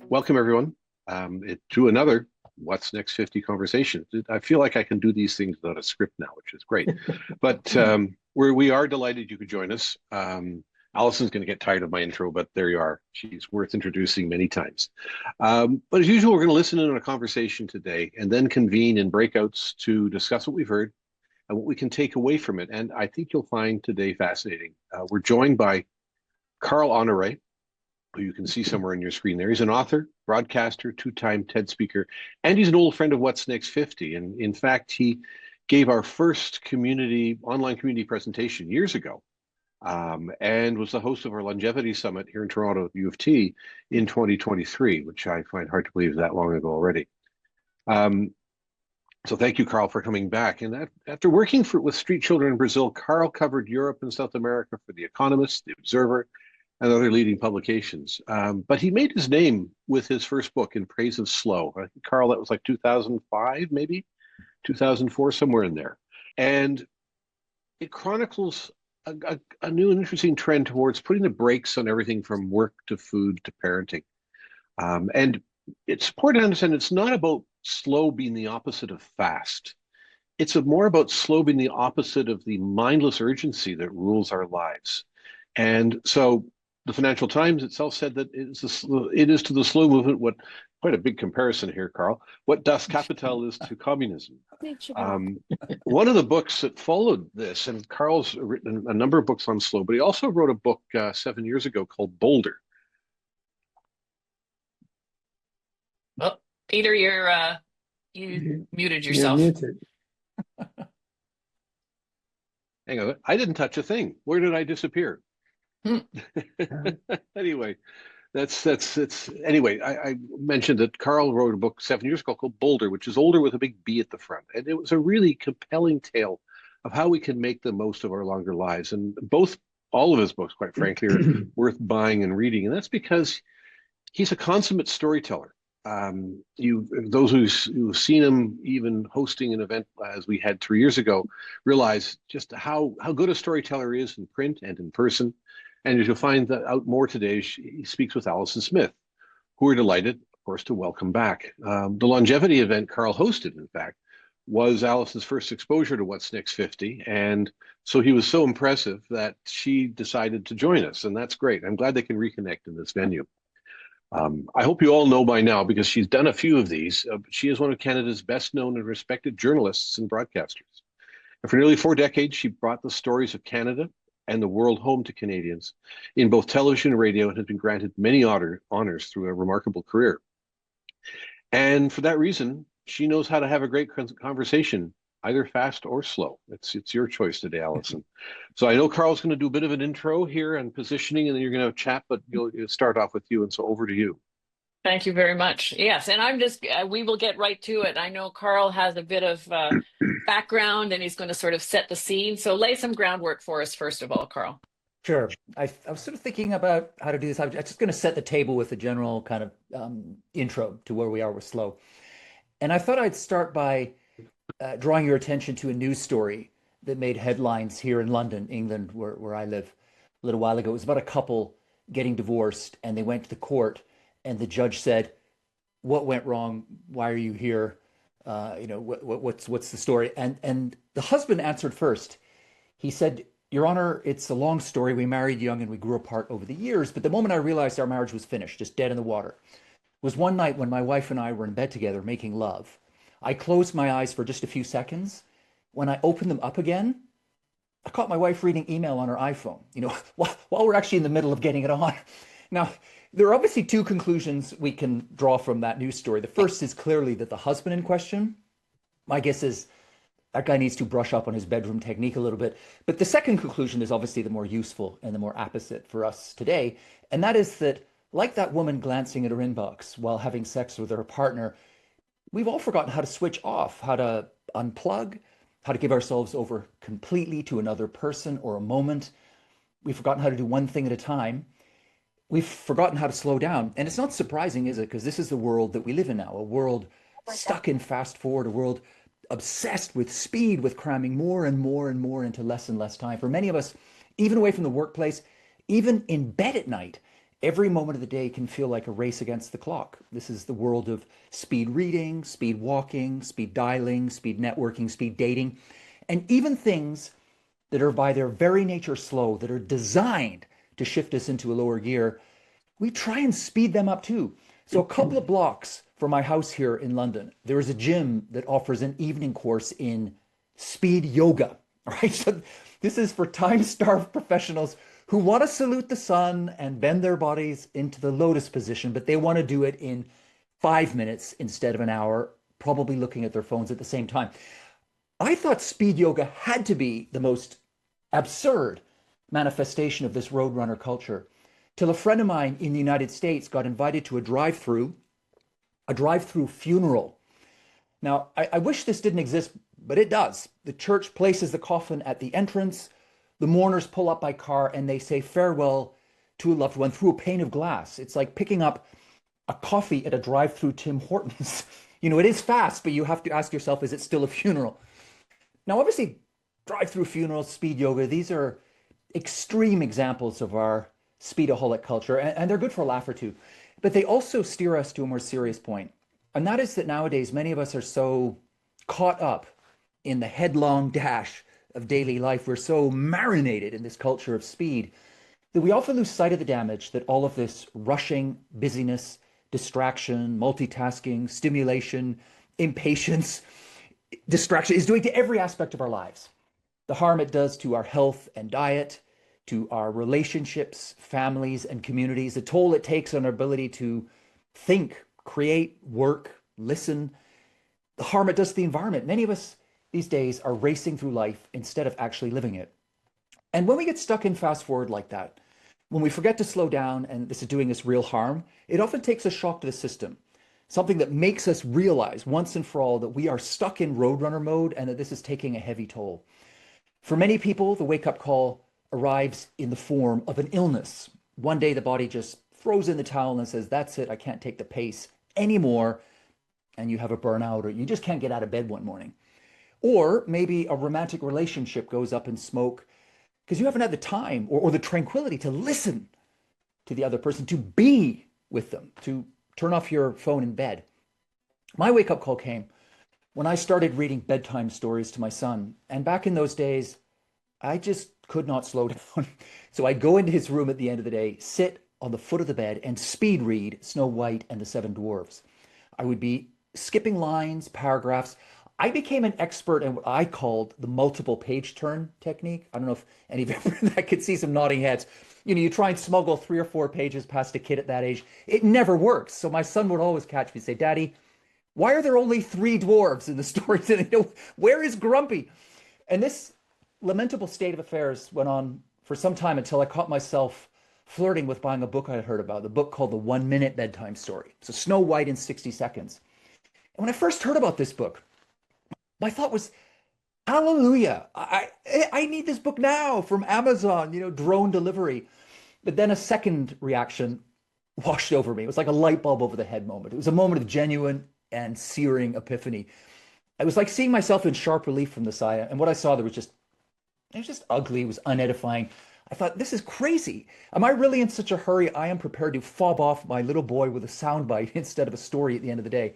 Welcome, everyone, to another What's Next 50 conversation. I feel like I can do these things without a script now, which is great. But we are delighted you could join us. Alison's going to get tired of my intro, but there you are. She's worth introducing many times. But as usual, we're going to listen in on a conversation today and then convene in breakouts to discuss what we've heard and what we can take away from it. And I think you'll find today fascinating. We're joined by Carl Honoré, who you can see somewhere on your screen there. He's an author, broadcaster, two-time TED speaker, and he's an old friend of What's Next 50. And in fact, he gave our first online community presentation years ago, and was the host of our longevity summit here in Toronto at U of T in 2023, which I find hard to believe is that long ago already. So thank you, Carl, for coming back. And after working with street children in Brazil, Carl covered Europe and South America for The Economist, The Observer, and other leading publications. But he made his name with his first book, In Praise of Slow. I think, Carl, that was like 2005, maybe 2004, somewhere in there. And it chronicles a new and interesting trend towards putting the brakes on everything from work to food to parenting. And it's important to understand it's not about slow being the opposite of fast. It's more about slow being the opposite of the mindless urgency that rules our lives. And so the Financial Times itself said that it is to the slow movement what, quite a big comparison here, Carl, what Das Kapital is to communism. One of the books that followed this, and Carl's written a number of books on slow, but he also wrote a book 7 years ago called Bolder. Oh, Peter, you muted yourself. You're muted. Hang on, I didn't touch a thing. Where did I disappear? Anyway, anyway, I mentioned that Carl wrote a book 7 years ago called Bolder, which is older with a big B at the front. And it was a really compelling tale of how we can make the most of our longer lives. And all of his books, quite frankly, are worth buying and reading. And that's because he's a consummate storyteller. Those who've seen him even hosting an event as we had 3 years ago realize just how good a storyteller is in print and in person. And as you'll find out more today, he speaks with Alison Smith, who we're delighted, of course, to welcome back. The longevity event Carl hosted, in fact, was Alison's first exposure to What's Next 50. And so he was so impressive that she decided to join us. And that's great. I'm glad they can reconnect in this venue. I hope you all know by now, because she's done a few of these, she is one of Canada's best known and respected journalists and broadcasters. And for nearly 4 decades, she brought the stories of Canada and the world home to Canadians in both television and radio, and has been granted many honors through a remarkable career. And for that reason, she knows how to have a great conversation, either fast or slow. It's your choice today, Alison. So I know Carl's going to do a bit of an intro here and positioning, and then you're going to chat, but you'll start off with you. And so over to you. Thank you very much. Yes, and we will get right to it. I know Carl has a bit of background, and he's going to sort of set the scene. So lay some groundwork for us, first of all, Carl. Sure. I was sort of thinking about how to do this. I'm just going to set the table with a general kind of intro to where we are with slow. And I thought I'd start by drawing your attention to a news story that made headlines here in London, England, where I live, a little while ago. It was about a couple getting divorced, and they went to the court, and the judge said, "What went wrong? Why are you here? What's the story?" And the husband answered first. He said, "Your Honor, it's a long story. We married young and we grew apart over the years, but the moment I realized our marriage was finished, just dead in the water, was one night when my wife and I were in bed together making love. I closed my eyes for just a few seconds. When I opened them up again, I caught my wife reading email on her iPhone, while we're actually in the middle of getting it on." Now, there are obviously two conclusions we can draw from that news story. The first is clearly that the husband in question, my guess is that guy needs to brush up on his bedroom technique a little bit. But the second conclusion is obviously the more useful and the more apposite for us today. And that is that, like that woman glancing at her inbox while having sex with her partner, we've all forgotten how to switch off, how to unplug, how to give ourselves over completely to another person or a moment. We've forgotten how to do one thing at a time. We've forgotten how to slow down. And it's not surprising, is it? Because this is the world that we live in now, a world stuck in fast forward, a world obsessed with speed, with cramming more and more and more into less and less time. For many of us, even away from the workplace, Even in bed at night, every moment of the day can feel like a race against the clock. This is the world of speed reading, speed walking, speed dialing, speed networking, speed dating, and even things that are by their very nature slow, that are designed to shift us into a lower gear, we try and speed them up too. So a couple of blocks from my house here in London, there is a gym that offers an evening course in speed yoga, right? So this is for time-starved professionals who want to salute the sun and bend their bodies into the lotus position, but they want to do it in 5 minutes instead of an hour, probably looking at their phones at the same time. I thought speed yoga had to be the most absurd manifestation of this roadrunner culture, till a friend of mine in the United States got invited to a drive-through funeral. Now, I wish this didn't exist, but it does. The church places the coffin at the entrance. The mourners pull up by car and they say farewell to a loved one through a pane of glass. It's like picking up a coffee at a drive-through Tim Hortons. It is fast, but you have to ask yourself, is it still a funeral? Now, obviously, drive-through funerals, speed yoga, these are extreme examples of our speedaholic culture, and they're good for a laugh or two. But they also steer us to a more serious point. And that is that nowadays, many of us are so caught up in the headlong dash of daily life. We're so marinated in this culture of speed that we often lose sight of the damage that all of this rushing, busyness, distraction, multitasking, stimulation, impatience, distraction is doing to every aspect of our lives. The harm it does to our health and diet, to our relationships, families, and communities, the toll it takes on our ability to think, create, work, listen, the harm it does to the environment. Many of us these days are racing through life instead of actually living it. And when we get stuck in fast forward like that, when we forget to slow down and this is doing us real harm, it often takes a shock to the system, something that makes us realize once and for all that we are stuck in roadrunner mode and that this is taking a heavy toll. For many people, the wake-up call arrives in the form of an illness. One day the body just throws in the towel and says, that's it, I can't take the pace anymore. And you have a burnout or you just can't get out of bed one morning. Or maybe a romantic relationship goes up in smoke because you haven't had the time or the tranquility to listen to the other person, to be with them, to turn off your phone in bed. My wake-up call came when I started reading bedtime stories to my son. And back in those days, I just could not slow down. So I'd go into his room at the end of the day, sit on the foot of the bed and speed read Snow White and the Seven Dwarfs. I would be skipping lines, paragraphs. I became an expert in what I called the multiple page turn technique. I don't know if any of you that could see some nodding heads. You try and smuggle 3 or 4 pages past a kid at that age. It never works. So my son would always catch me and say, Daddy, why are there only 3 dwarves in the stories? And where is Grumpy? And this lamentable state of affairs went on for some time until I caught myself flirting with buying a book I had heard about, the book called The 1 Minute Bedtime Story. So Snow White in 60 seconds. And when I first heard about this book, my thought was, hallelujah, I need this book now from Amazon, drone delivery. But then a second reaction washed over me. It was like a light bulb over the head moment. It was a moment of genuine and searing epiphany. It was like seeing myself in sharp relief from the side. And what I saw there was just ugly. It was unedifying. I thought, this is crazy. Am I really in such a hurry? I am prepared to fob off my little boy with a soundbite instead of a story at the end of the day.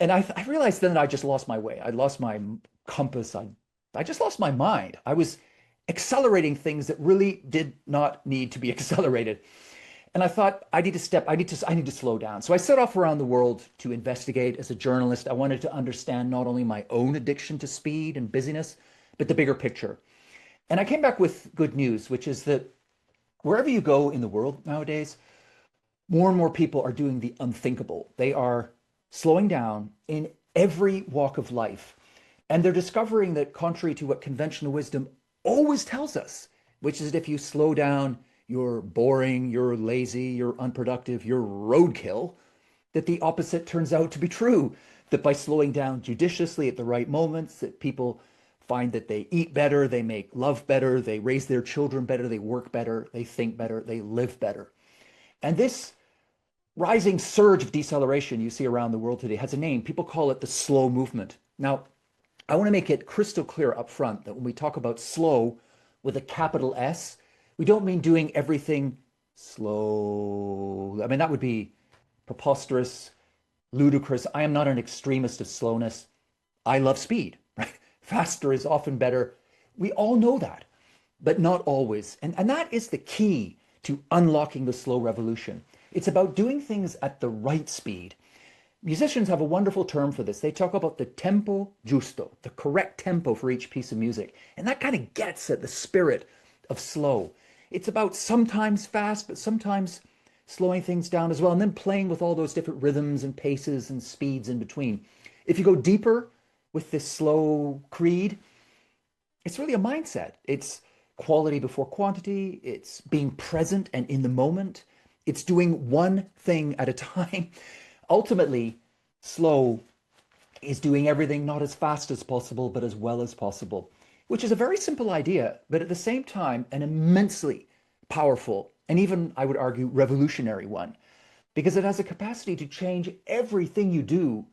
And I realized then that I just lost my way. I lost my compass. I just lost my mind. I was accelerating things that really did not need to be accelerated. And I thought, I need to slow down. So I set off around the world to investigate as a journalist. I wanted to understand not only my own addiction to speed and busyness, but the bigger picture. And I came back with good news, which is that wherever you go in the world nowadays, more and more people are doing the unthinkable. They are slowing down in every walk of life. And they're discovering that contrary to what conventional wisdom always tells us, which is that if you slow down, you're boring, you're lazy, you're unproductive, you're roadkill, that the opposite turns out to be true. That by slowing down judiciously at the right moments, that people find that they eat better, they make love better, they raise their children better, they work better, they think better, they live better. And this rising surge of deceleration you see around the world today has a name. People call it the slow movement. Now, I want to make it crystal clear up front that when we talk about slow with a capital S, We don't mean doing everything slow. I mean, that would be preposterous, ludicrous. I am not an extremist of slowness. I love speed, right? Faster is often better. We all know that, but not always. And that is the key to unlocking the slow revolution. It's about doing things at the right speed. Musicians have a wonderful term for this. They talk about the tempo giusto, the correct tempo for each piece of music. And that kind of gets at the spirit of slow. It's about sometimes fast, but sometimes slowing things down as well, and then playing with all those different rhythms and paces and speeds in between. If you go deeper with this slow creed, it's really a mindset. It's quality before quantity. It's being present and in the moment. It's doing one thing at a time. Ultimately, slow is doing everything not as fast as possible, but as well as possible, which is a very simple idea, but at the same time, an immensely powerful and even, I would argue, revolutionary one, because it has a capacity to change everything you do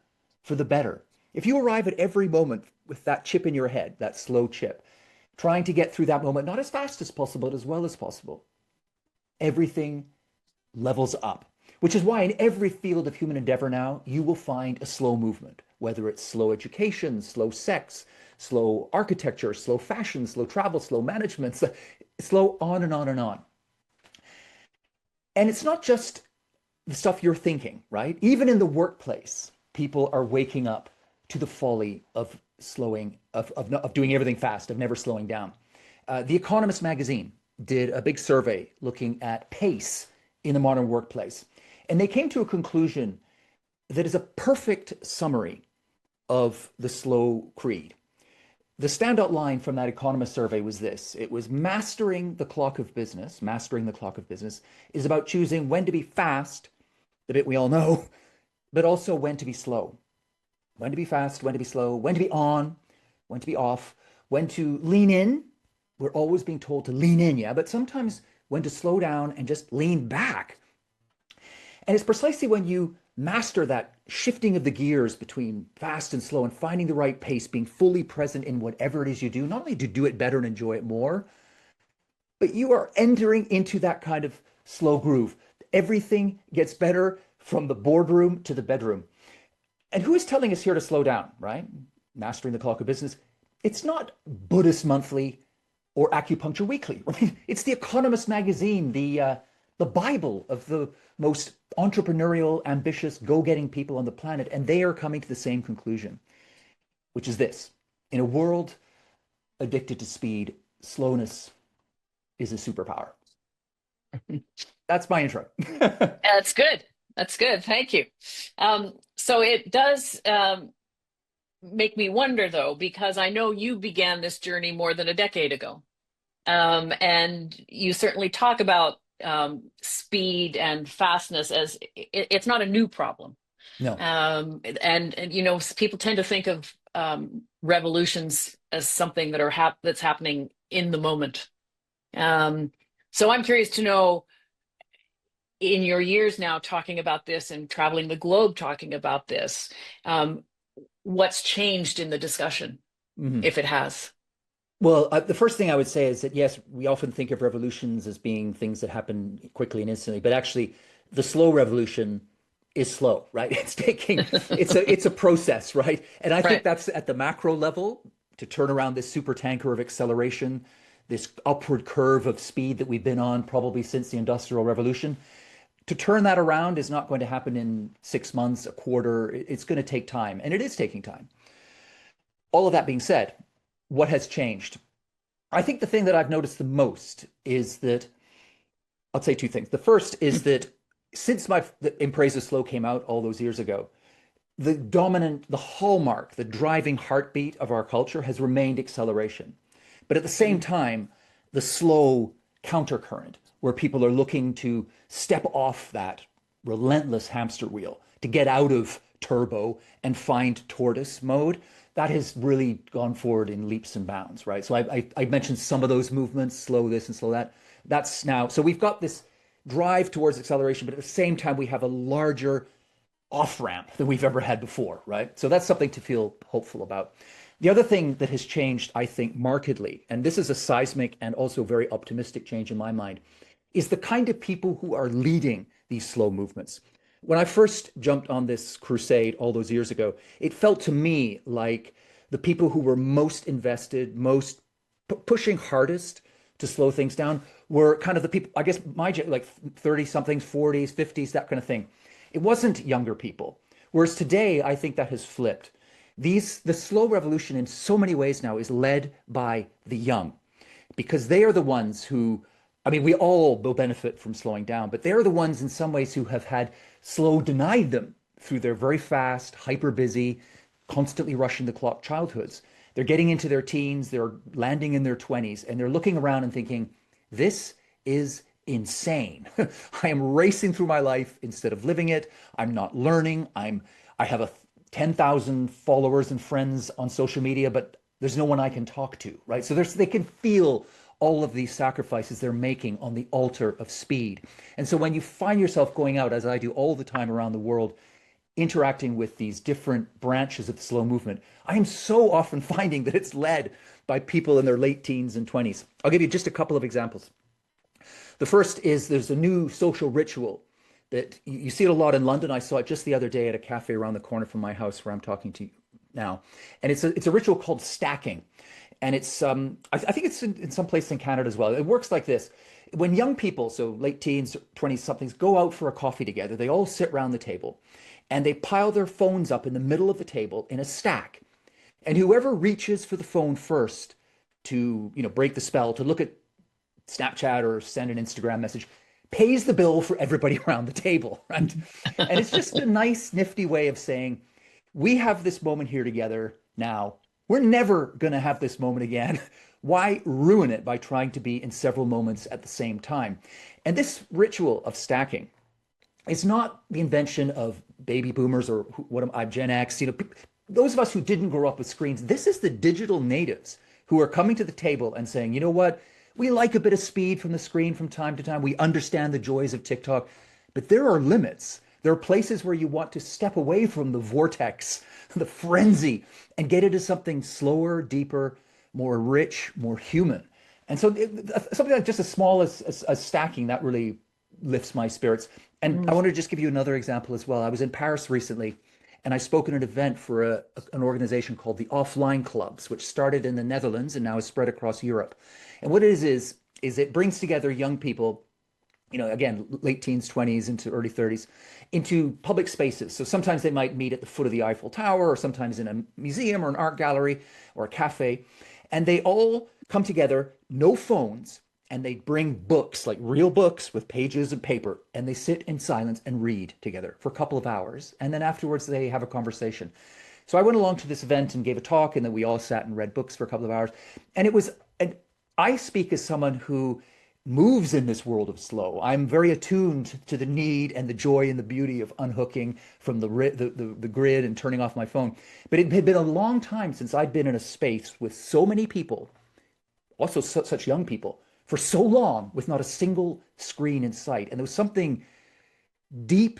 for the better. If you arrive at every moment with that chip in your head, that slow chip, trying to get through that moment, not as fast as possible, but as well as possible, everything levels up. Which is why in every field of human endeavor now, you will find a slow movement, whether it's slow education, slow sex, slow architecture, slow fashion, slow travel, slow management, slow on and on and on. And it's not just the stuff you're thinking, right? Even in the workplace, people are waking up to the folly of slowing, of doing everything fast, of never slowing down. The Economist magazine did a big survey looking at pace in the modern workplace. And they came to a conclusion that is a perfect summary of the slow creed. The standout line from that Economist survey was this. It was mastering the clock of business is about choosing when to be fast, the bit we all know, but also when to be slow. When to be fast, when to be slow, when to be on, when to be off, when to lean in. We're always being told to lean in, yeah, but sometimes when to slow down and just lean back. And it's precisely when you master that shifting of the gears between fast and slow and finding the right pace, being fully present in whatever it is you do, not only to do it better and enjoy it more, but you are entering into that kind of slow groove. Everything gets better from the boardroom to the bedroom. And who is telling us here to slow down, right? Mastering the clock of business. It's not Buddhist Monthly or Acupuncture Weekly. I mean, it's the Economist magazine, the Bible of the most entrepreneurial, ambitious, go-getting people on the planet. And they are coming to the same conclusion, which is this. In a world addicted to speed, slowness is a superpower. That's my intro. That's good. That's good. Thank you. So it does make me wonder, though, because I know you began this journey more than a decade ago. And you certainly talk about speed and fastness as it's not a new problem. No. And you know, people tend to think of revolutions as something that are that's happening in the moment. So I'm curious to know, in your years now talking about this and traveling the globe talking about this, what's changed in the discussion, if it has? Well, the first thing I would say is that, yes, we often think of revolutions as being things that happen quickly and instantly, but actually the slow revolution is slow, right? It's a process, right? And I think that's at the macro level, to turn around this super tanker of acceleration, this upward curve of speed that we've been on probably since the Industrial Revolution. To turn that around is not going to happen in 6 months, a quarter. It's going to take time, and it is taking time. All of that being said, what has changed? I think the thing that I've noticed the most is that, I'll say two things. The first is that since In Praise of Slow came out all those years ago, the hallmark, the driving heartbeat of our culture has remained acceleration. But at the same time, the slow countercurrent, where people are looking to step off that relentless hamster wheel, to get out of turbo and find tortoise mode, that has really gone forward in leaps and bounds, right? So I mentioned some of those movements, slow this and slow that. That's now, so we've got this drive towards acceleration, but at the same time, we have a larger off-ramp than we've ever had before, right? So that's something to feel hopeful about. The other thing that has changed, I think, markedly, and this is a seismic and also very optimistic change in my mind, is the kind of people who are leading these slow movements. When I first jumped on this crusade all those years ago, it felt to me like the people who were most invested, most pushing hardest to slow things down were kind of the people, I guess, like 30 somethings, 40s, 50s, that kind of thing. It wasn't younger people. Whereas today, I think that has flipped. The slow revolution in so many ways now is led by the young because they are the ones who, I mean, we all will benefit from slowing down, but they're the ones in some ways who have had slow denied them through their very fast, hyper busy, constantly rushing the clock childhoods. They're getting into their teens, they're landing in their 20s, and they're looking around and thinking, this is insane. I am racing through my life instead of living it. I'm not learning. I have 10,000 followers and friends on social media, but there's no one I can talk to, right? So they can feel all of these sacrifices they're making on the altar of speed. And so when you find yourself going out, as I do all the time around the world, interacting with these different branches of the slow movement, I am so often finding that it's led by people in their late teens and 20s. I'll give you just a couple of examples. The first is there's a new social ritual that you see it a lot in London. I saw it just the other day at a cafe around the corner from my house where I'm talking to you now. And it's a ritual called stacking. And it's I think it's in some place in Canada as well. It works like this. When young people, so late teens, 20 somethings, go out for a coffee together, they all sit around the table and they pile their phones up in the middle of the table in a stack. And whoever reaches for the phone first to, break the spell, to look at Snapchat or send an Instagram message, pays the bill for everybody around the table, right? And it's just a nice, nifty way of saying, we have this moment here together now. We're never going to have this moment again. Why ruin it by trying to be in several moments at the same time? And this ritual of stacking is not the invention of baby boomers or what am I, Gen X, those of us who didn't grow up with screens. This is the digital natives who are coming to the table and saying, you know what? We like a bit of speed from the screen from time to time. We understand the joys of TikTok, but there are limits. There are places where you want to step away from the vortex, the frenzy, and get into something slower, deeper, more rich, more human. And so something like just as small as stacking, that really lifts my spirits. And I want to just give you another example as well. I was in Paris recently, and I spoke at an event for an organization called the Offline Clubs, which started in the Netherlands and now is spread across Europe. And what it is it brings together young people, again, late teens, 20s into early 30s, into public spaces. So sometimes they might meet at the foot of the Eiffel Tower, or sometimes in a museum or an art gallery or a cafe. And they all come together, no phones, and they bring books, like real books with pages of paper, and they sit in silence and read together for a couple of hours. And then afterwards, they have a conversation. So I went along to this event and gave a talk, and then we all sat and read books for a couple of hours. And I speak as someone who moves in this world of slow. I'm very attuned to the need and the joy and the beauty of unhooking from the grid and turning off my phone. But it had been a long time since I'd been in a space with so many people, also such young people, for so long with not a single screen in sight. And there was something deep,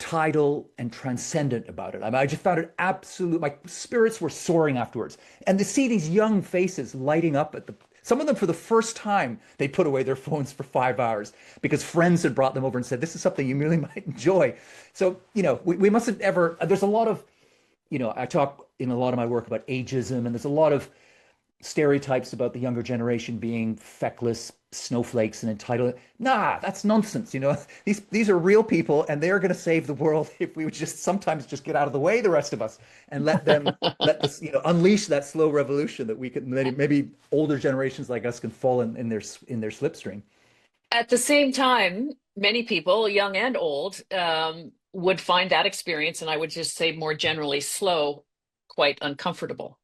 tidal, and transcendent about it. I mean, I just found it absolute. My spirits were soaring afterwards. And to see these young faces lighting up some of them for the first time, they put away their phones for 5 hours because friends had brought them over and said, this is something you really might enjoy. So, we mustn't ever, there's a lot of, I talk in a lot of my work about ageism, and there's a lot of stereotypes about the younger generation being feckless snowflakes and entitled. Nah, that's nonsense. These are real people, and they're going to save the world if we would just sometimes just get out of the way, the rest of us, and let this, unleash that slow revolution that we could maybe older generations like us can fall in their slipstream. At the same time, many people, young and old, would find that experience, and I would just say more generally, slow, quite uncomfortable.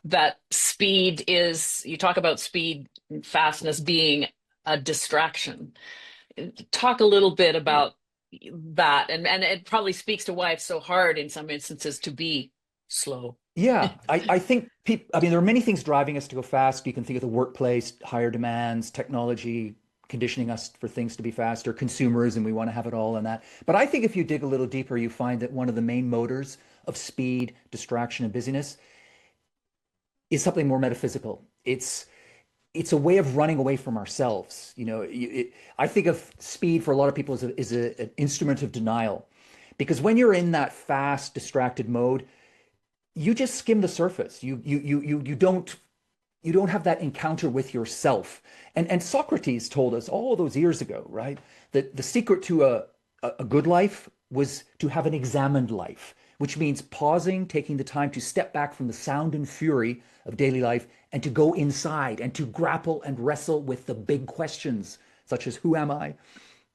That speed is, you talk about speed and fastness being a distraction. Talk a little bit about that, and it probably speaks to why it's so hard in some instances to be slow. Yeah, I think there are many things driving us to go fast. You can think of the workplace, higher demands, technology, conditioning us for things to be faster, consumerism, we want to have it all and that. But I think if you dig a little deeper, you find that one of the main motors of speed, distraction, and busyness is something more metaphysical. It's a way of running away from ourselves. I think of speed for a lot of people as an instrument of denial, because when you're in that fast, distracted mode, you just skim the surface. You don't have that encounter with yourself. And Socrates told us all those years ago, right, that the secret to a good life was to have an examined life, which means pausing, taking the time to step back from the sound and fury of daily life and to go inside and to grapple and wrestle with the big questions, such as who am I?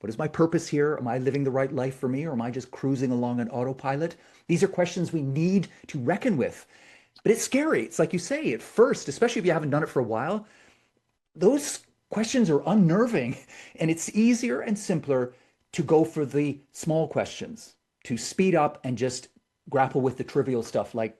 What is my purpose here? Am I living the right life for me, or am I just cruising along an autopilot? These are questions we need to reckon with. But it's scary. It's like you say, at first, especially if you haven't done it for a while, those questions are unnerving. And it's easier and simpler to go for the small questions, to speed up and just grapple with the trivial stuff like,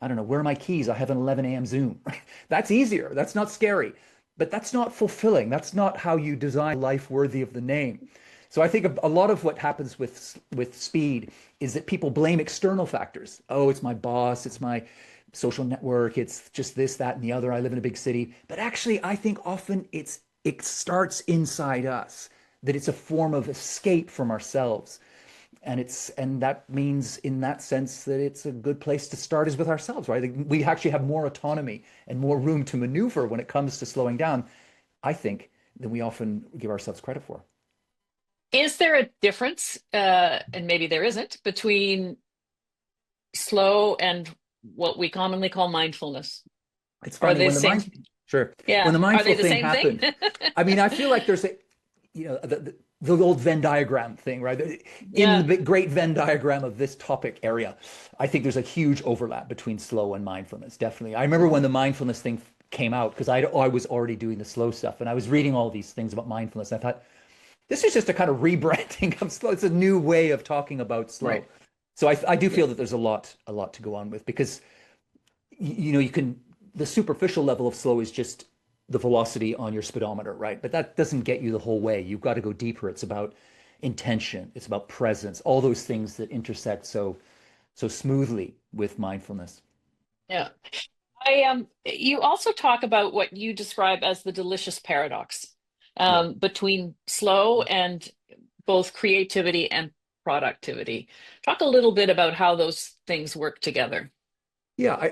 I don't know, where are my keys? I have an 11 a.m. Zoom. That's easier. That's not scary. But that's not fulfilling. That's not how you design a life worthy of the name. So I think a lot of what happens with speed is that people blame external factors. Oh, it's my boss. It's my social network. It's just this, that, and the other. I live in a big city. But actually, I think often it starts inside us, that it's a form of escape from ourselves. And that means in that sense that it's a good place to start is with ourselves, right? We actually have more autonomy and more room to maneuver when it comes to slowing down, I think, than we often give ourselves credit for. Is there a difference, and maybe there isn't, between slow and what we commonly call mindfulness? It's funny when sure. Yeah. When the Are they mindful the thing same happened, thing? I mean, I feel like there's the old Venn diagram thing, right? In Yeah. the great Venn diagram of this topic area, I think there's a huge overlap between slow and mindfulness. Definitely. I remember when the mindfulness thing came out, because I was already doing the slow stuff, and I was reading all these things about mindfulness. And I thought, this is just a kind of rebranding of slow. It's a new way of talking about slow. Right. So I do feel that there's a lot to go on with, because the superficial level of slow is just the velocity on your speedometer, right? But that doesn't get you the whole way. You've got to go deeper. It's about intention. It's about presence. All those things that intersect so smoothly with mindfulness. Yeah. You also talk about what you describe as the delicious paradox, between slow and both creativity and productivity. Talk a little bit about how those things work together. Yeah,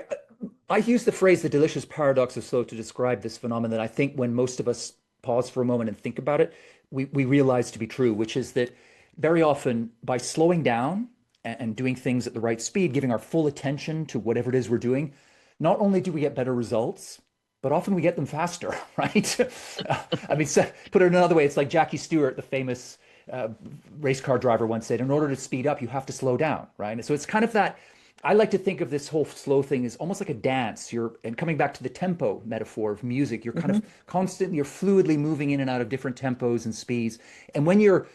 I use the phrase the delicious paradox of slow to describe this phenomenon. I think when most of us pause for a moment and think about it, we realize to be true, which is that very often by slowing down and doing things at the right speed, giving our full attention to whatever it is we're doing, not only do we get better results, but often we get them faster, right? I mean, put it another way, it's like Jackie Stewart, the famous race car driver, once said, in order to speed up, you have to slow down, right? And so it's kind of that. I like to think of this whole slow thing as almost like a dance. And coming back to the tempo metaphor of music, you're kind of constantly, you're fluidly moving in and out of different tempos and speeds. And when you're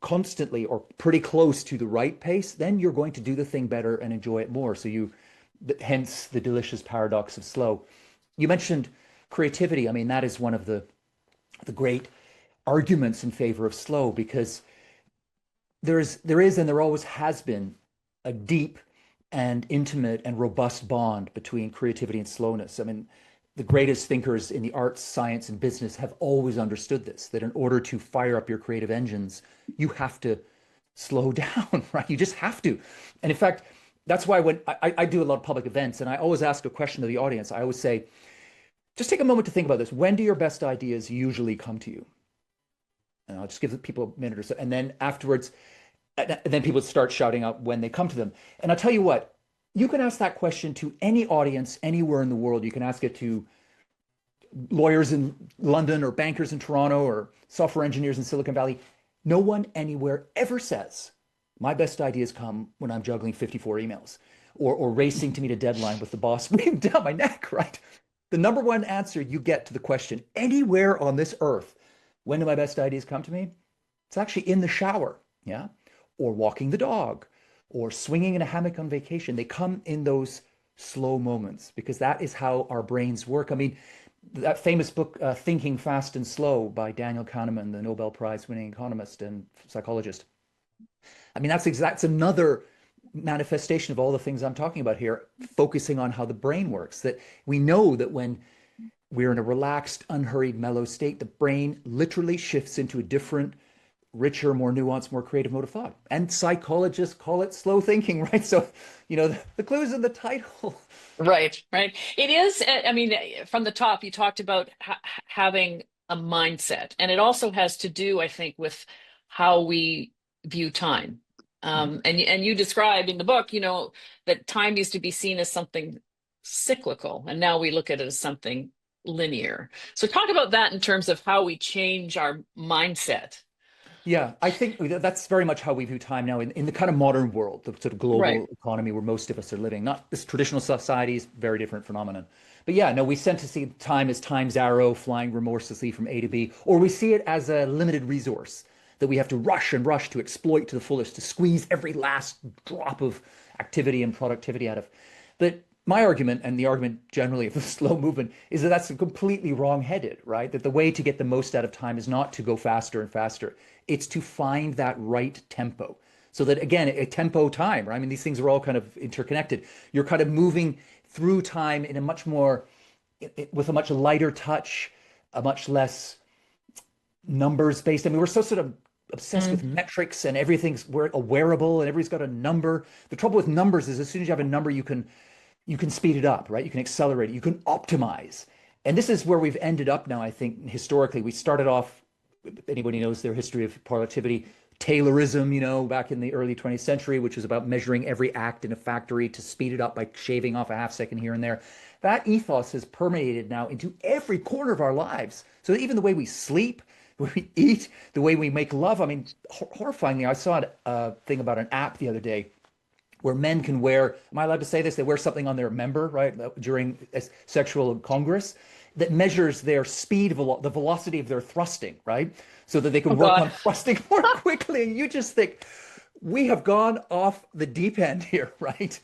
constantly or pretty close to the right pace, then you're going to do the thing better and enjoy it more. So hence the delicious paradox of slow. You mentioned creativity. I mean, that is one of the great arguments in favor of slow, because there is and there always has been a deep and intimate and robust bond between creativity and slowness. I mean, the greatest thinkers in the arts, science, and business have always understood this, that in order to fire up your creative engines, you have to slow down, right? You just have to. And in fact, that's why when I do a lot of public events, and I always ask a question to the audience, I always say, just take a moment to think about this. When do your best ideas usually come to you? And I'll just give people a minute or so. And then afterwards, and then people start shouting out when they come to them. And I'll tell you what, you can ask that question to any audience anywhere in the world. You can ask it to lawyers in London or bankers in Toronto or software engineers in Silicon Valley. No one anywhere ever says, my best ideas come when I'm juggling 54 emails or racing to meet a deadline with the boss breathing down my neck, right? The number one answer you get to the question anywhere on this earth, when do my best ideas come to me? It's actually in the shower, yeah? Or walking the dog, or swinging in a hammock on vacation. They come in those slow moments, because that is how our brains work. I mean, that famous book, Thinking Fast and Slow by Daniel Kahneman, the Nobel Prize winning economist and psychologist. I mean, that's another manifestation of all the things I'm talking about here, focusing on how the brain works. That we know that when we're in a relaxed, unhurried, mellow state, the brain literally shifts into a different, richer, more nuanced, more creative mode of thought. And psychologists call it slow thinking, right? So, the clue's in the title. Right, right. It is. I mean, from the top, you talked about having a mindset, and it also has to do, I think, with how we view time. And you describe in the book, that time used to be seen as something cyclical, and now we look at it as something linear. So talk about that in terms of how we change our mindset. Yeah, I think that's very much how we view time now in the kind of modern world, the sort of Right. global economy where most of us are living. Not this traditional societies, very different phenomenon. But yeah, no, we tend to see time as time's arrow flying remorselessly from A to B, or we see it as a limited resource that we have to rush and rush to exploit to the fullest, to squeeze every last drop of activity and productivity out of. But my argument, and the argument generally of the slow movement, is that that's completely wrong-headed, right? That the way to get the most out of time is not to go faster and faster. It's to find that right tempo. So that again, a tempo time, right? I mean, these things are all kind of interconnected. You're kind of moving through time in a much more, with a much lighter touch, a much less numbers based. I mean, we're so sort of obsessed with Mm. metrics and everything's a wearable and everybody's got a number. The trouble with numbers is as soon as you have a number, you can speed it up, right? You can accelerate it, you can optimize. And this is where we've ended up now, I think, historically. We started off, anybody knows their history of productivity, Taylorism, back in the early 20th century, which was about measuring every act in a factory to speed it up by shaving off a half second here and there. That ethos has permeated now into every corner of our lives. So that even the way we sleep, the way we eat, the way we make love. I mean, horrifyingly, I saw a thing about an app the other day where men can wear, am I allowed to say this? They wear something on their member, right, during a sexual congress that measures their speed, the velocity of their thrusting, right? So that they Oh can work God. on thrusting more quickly. And you just think, we have gone off the deep end here, right?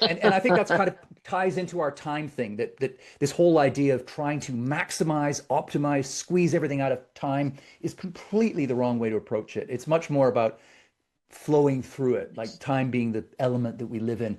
And I think that's kind of ties into our time thing, that this whole idea of trying to maximize, optimize, squeeze everything out of time is completely the wrong way to approach it. It's much more about flowing through it, like time being the element that we live in.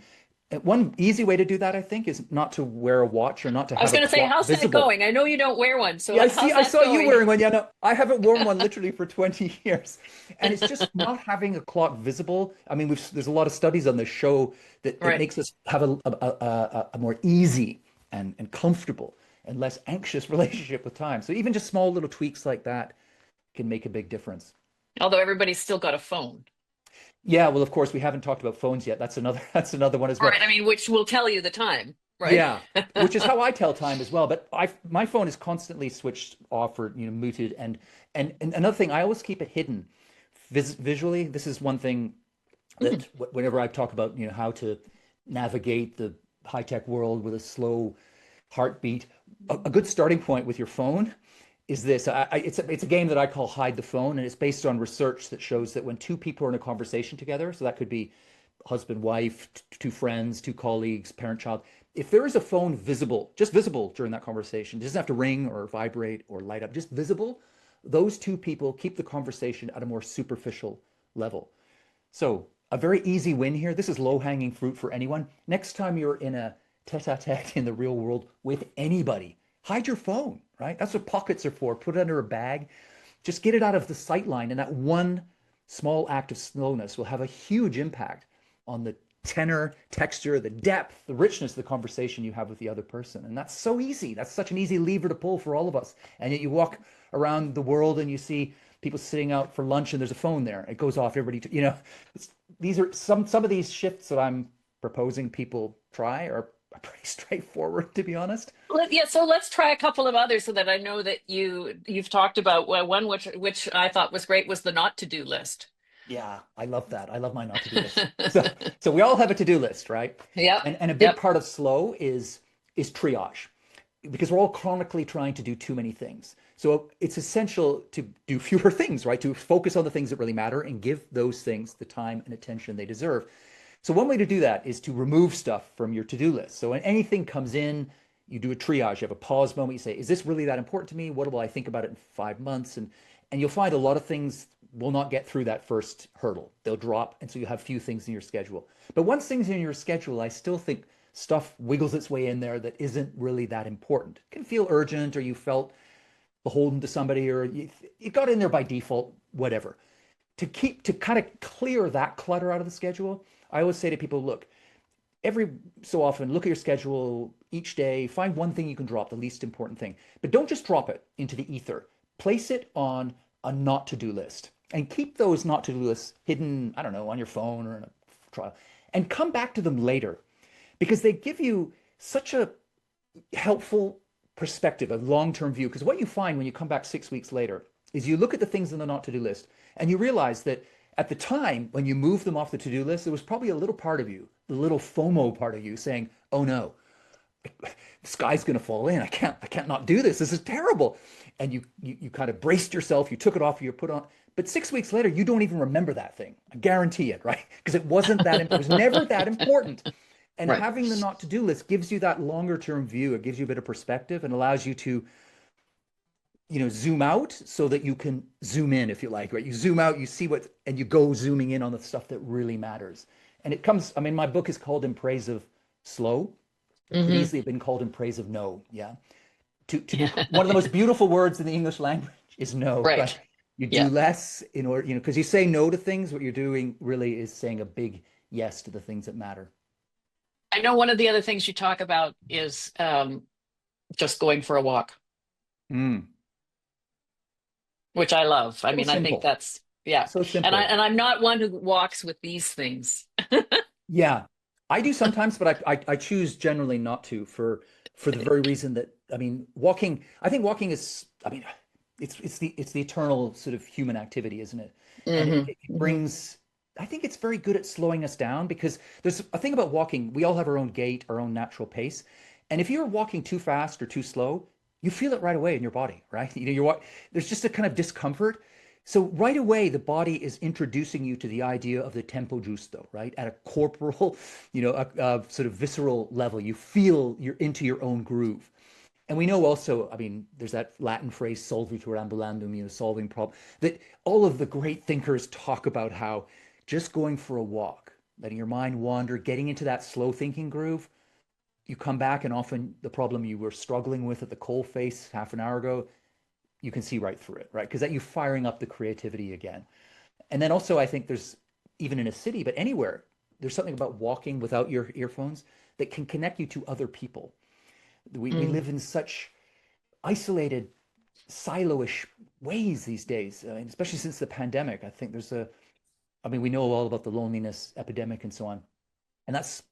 And one easy way to do that, I think, is not to wear a watch or not to I was have a going to say, clock how's that visible. going? I know you don't wear one, so Yeah, how's I that saw you going? wearing one. Yeah, no, I haven't worn one literally for 20 years. And it's just not having a clock visible. I mean, there's a lot of studies on this show that it Right. makes us have a more easy and comfortable and less anxious relationship with time. So even just small little tweaks like that can make a big difference. Although everybody's still got a phone. Yeah, well, of course, we haven't talked about phones yet. That's another that's another one as well. Right. I mean, which will tell you the time, right? Yeah, which is how I tell time as well. But my phone is constantly switched off or muted. And another thing, I always keep it hidden visually. This is one thing Mm. that whenever I talk about how to navigate the high tech world with a slow heartbeat, a good starting point with your phone is this. It's a game that I call Hide the Phone, and it's based on research that shows that when two people are in a conversation together, so that could be husband, wife, two friends, two colleagues, parent, child. If there is a phone visible, just visible during that conversation, it doesn't have to ring or vibrate or light up, just visible, those two people keep the conversation at a more superficial level. So a very easy win here. This is low-hanging fruit for anyone. Next time you're in a tete-a-tete in the real world with anybody, hide your phone, right? That's what pockets are for. Put it under a bag. Just get it out of the sight line. And that one small act of slowness will have a huge impact on the tenor, texture, the depth, the richness of the conversation you have with the other person. And that's so easy. That's such an easy lever to pull for all of us. And yet you walk around the world and you see people sitting out for lunch and there's a phone there. It goes off. Everybody, these are some of these shifts that I'm proposing people try are pretty straightforward, to be honest. Yeah, so let's try a couple of others so that I know that you've talked about, well, one which I thought was great was the not to do list. Yeah, I love that. I love my not to do list. So we all have a to do list, right? Yep. And a big Yep. part of slow is triage, because we're all chronically trying to do too many things. So it's essential to do fewer things, right? To focus on the things that really matter and give those things the time and attention they deserve. So one way to do that is to remove stuff from your to-do list. So when anything comes in, you do a triage. You have a pause moment. You say, is this really that important to me? What will I think about it in 5 months? And you'll find a lot of things will not get through that first hurdle. They'll drop, and so you have few things in your schedule. But once things in your schedule, I still think stuff wiggles its way in there that isn't really that important. It can feel urgent, or you felt beholden to somebody, or you got in there by default, whatever. To kind of clear that clutter out of the schedule, I always say to people, look, every so often, look at your schedule each day, find one thing you can drop, the least important thing. But don't just drop it into the ether. Place it on a not to do list, and keep those not to do lists hidden, I don't know, on your phone or in a trial, and come back to them later, because they give you such a helpful perspective, a long-term view. Because what you find when you come back 6 weeks later is you look at the things on the not to do list and you realize that at the time when you moved them off the to-do list, there was probably a little part of you, the little FOMO part of you saying, oh no, the sky's going to fall in. I can't not do this. This is terrible. And you kind of braced yourself, you took it off, you put on, but 6 weeks later, you don't even remember that thing. I guarantee it, right? Because it wasn't that important. It was never that important. And Right. having the not to do list gives you that longer term view. It gives you a bit of perspective and allows you to, zoom out so that you can zoom in, if you like, right? You zoom out, you see what, and you go zooming in on the stuff that really matters. And it comes, I mean, my book is called In Praise of Slow. It could easily have been called In Praise of No. Yeah. One of the most beautiful words in the English language is no. Right. You do less in order, because you say no to things, what you're doing really is saying a big yes to the things that matter. I know one of the other things you talk about is just going for a walk, which I love. I mean, I think that's, yeah. So simple. And I'm not one who walks with these things. Yeah, I do sometimes, but I choose generally not to for the very reason that, I mean, I think walking is, I mean, it's the eternal sort of human activity, isn't it? And it brings, I think it's very good at slowing us down, because there's a thing about walking. We all have our own gait, our own natural pace. And if you're walking too fast or too slow, you feel it right away in your body, right? There's just a kind of discomfort. So right away, the body is introducing you to the idea of the tempo giusto, right? At a corporal, a sort of visceral level, you feel you're into your own groove. And we know also, I mean, there's that Latin phrase, solvitur ambulandum, solving problems, that all of the great thinkers talk about how just going for a walk, letting your mind wander, getting into that slow thinking groove, you come back and often the problem you were struggling with at the coal face half an hour ago, you can see right through it, right? Because that you firing up the creativity again. And then also, I think there's, even in a city, but anywhere, there's something about walking without your earphones that can connect you to other people. We live in such isolated, silo-ish ways these days, I mean, especially since the pandemic. I think we know all about the loneliness epidemic and so on. And that's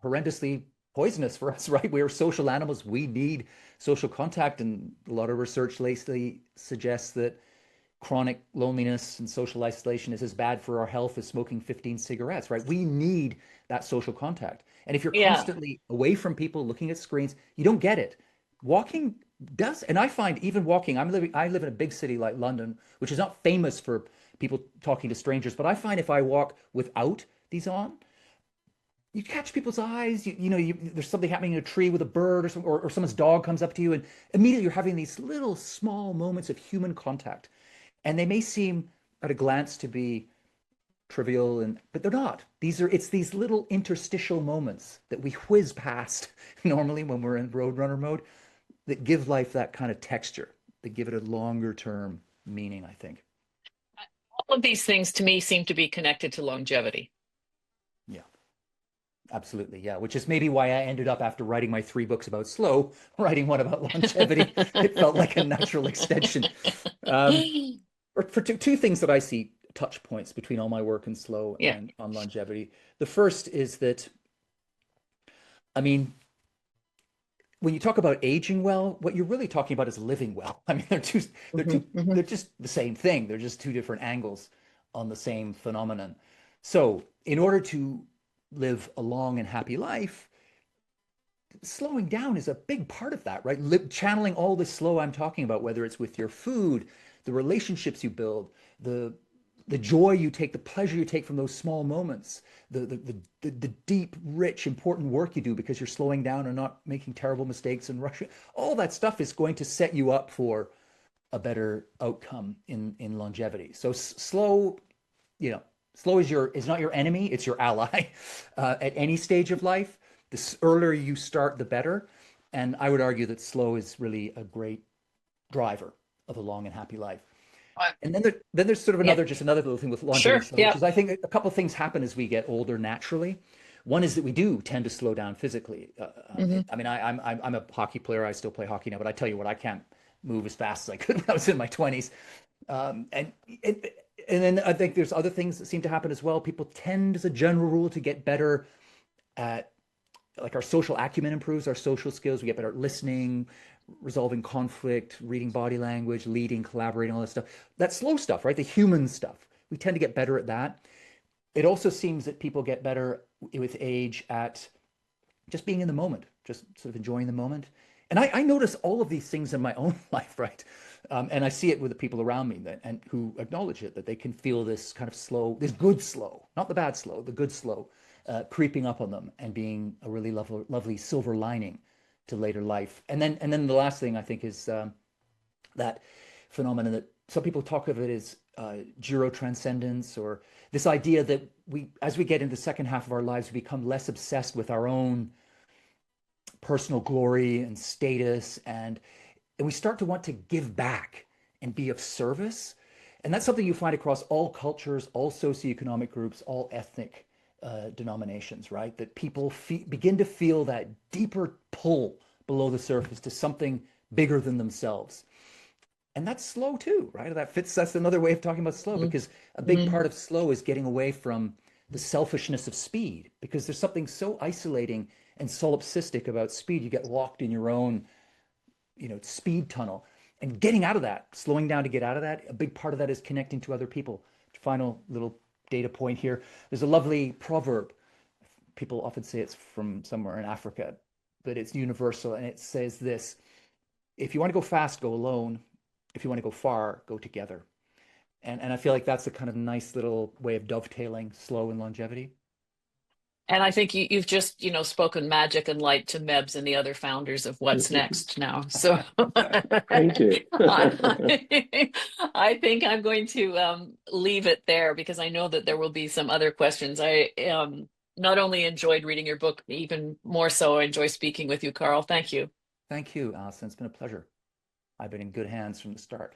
horrendously poisonous for us, right? We are social animals. We need social contact. And a lot of research lately suggests that chronic loneliness and social isolation is as bad for our health as smoking 15 cigarettes, right? We need that social contact. And if you're constantly away from people, looking at screens, you don't get it. Walking does. And I find even walking, I live in a big city like London, which is not famous for people talking to strangers, but I find if I walk without these on, you catch people's eyes, there's something happening in a tree with a bird or someone's dog comes up to you, and immediately you're having these little small moments of human contact. And they may seem at a glance to be trivial, but they're not. It's these little interstitial moments that we whiz past normally when we're in roadrunner mode that give life that kind of texture, that give it a longer term meaning, I think. All of these things to me seem to be connected to longevity. Yeah, absolutely. Yeah, which is maybe why I ended up, after writing my 3 books about slow, writing one about longevity. It felt like a natural extension. For two things that I see touch points between all my work in slow and on longevity. The first is that, I mean, when you talk about aging well, what you're really talking about is living well. I mean, they're just the same thing. They're just 2 different angles on the same phenomenon. So in order to live a long and happy life, slowing down is a big part of that, right? Channeling all this slow I'm talking about, whether it's with your food, the relationships you build, the joy you take, the pleasure you take from those small moments, the deep, rich, important work you do because you're slowing down and not making terrible mistakes and rushing. All that stuff is going to set you up for a better outcome in longevity. So slow, slow is not your enemy, it's your ally at any stage of life. The earlier you start, the better. And I would argue that slow is really a great driver of a long and happy life. And then there's sort of just another little thing with longevity, Sure. Yeah. which is I think a couple of things happen as we get older naturally. One is that we do tend to slow down physically. I mean, I'm a hockey player. I still play hockey now, but I tell you what, I can't move as fast as I could when I was in my 20s. And then I think there's other things that seem to happen as well. People tend, as a general rule, to get better at, like, our social acumen improves, our social skills. We get better at listening, resolving conflict, reading body language, leading, collaborating, all that stuff. That slow stuff, right? The human stuff. We tend to get better at that. It also seems that people get better with age at just being in the moment, just sort of enjoying the moment. And I notice all of these things in my own life, right? And I see it with the people around me and who acknowledge it, that they can feel this kind of slow, this good slow, not the bad slow, the good slow, creeping up on them and being a really lovely silver lining to later life. And then the last thing I think is that phenomenon that some people talk of it as gerotranscendence, or this idea that as we get into the second half of our lives, we become less obsessed with our own personal glory and status, and we start to want to give back and be of service. And that's something you find across all cultures, all socioeconomic groups, all ethnic denominations, right? That people begin to feel that deeper pull below the surface to something bigger than themselves. And that's slow too, right? That's another way of talking about slow, because a big part of slow is getting away from the selfishness of speed, because there's something so isolating and solipsistic about speed. You get locked in your own, speed tunnel, and getting out of that, slowing down to get out of that. A big part of that is connecting to other people. Final little data point here. There's a lovely proverb. People often say it's from somewhere in Africa, but it's universal. And it says this: if you want to go fast, go alone. If you want to go far, go together. And I feel like that's a kind of nice little way of dovetailing slow and longevity. And I think you've just, spoken magic and light to Mebs and the other founders of What's Next now. So Thank you. I think I'm going to leave it there, because I know that there will be some other questions. I not only enjoyed reading your book, even more so I enjoy speaking with you, Carl. Thank you. Thank you, Alison. It's been a pleasure. I've been in good hands from the start.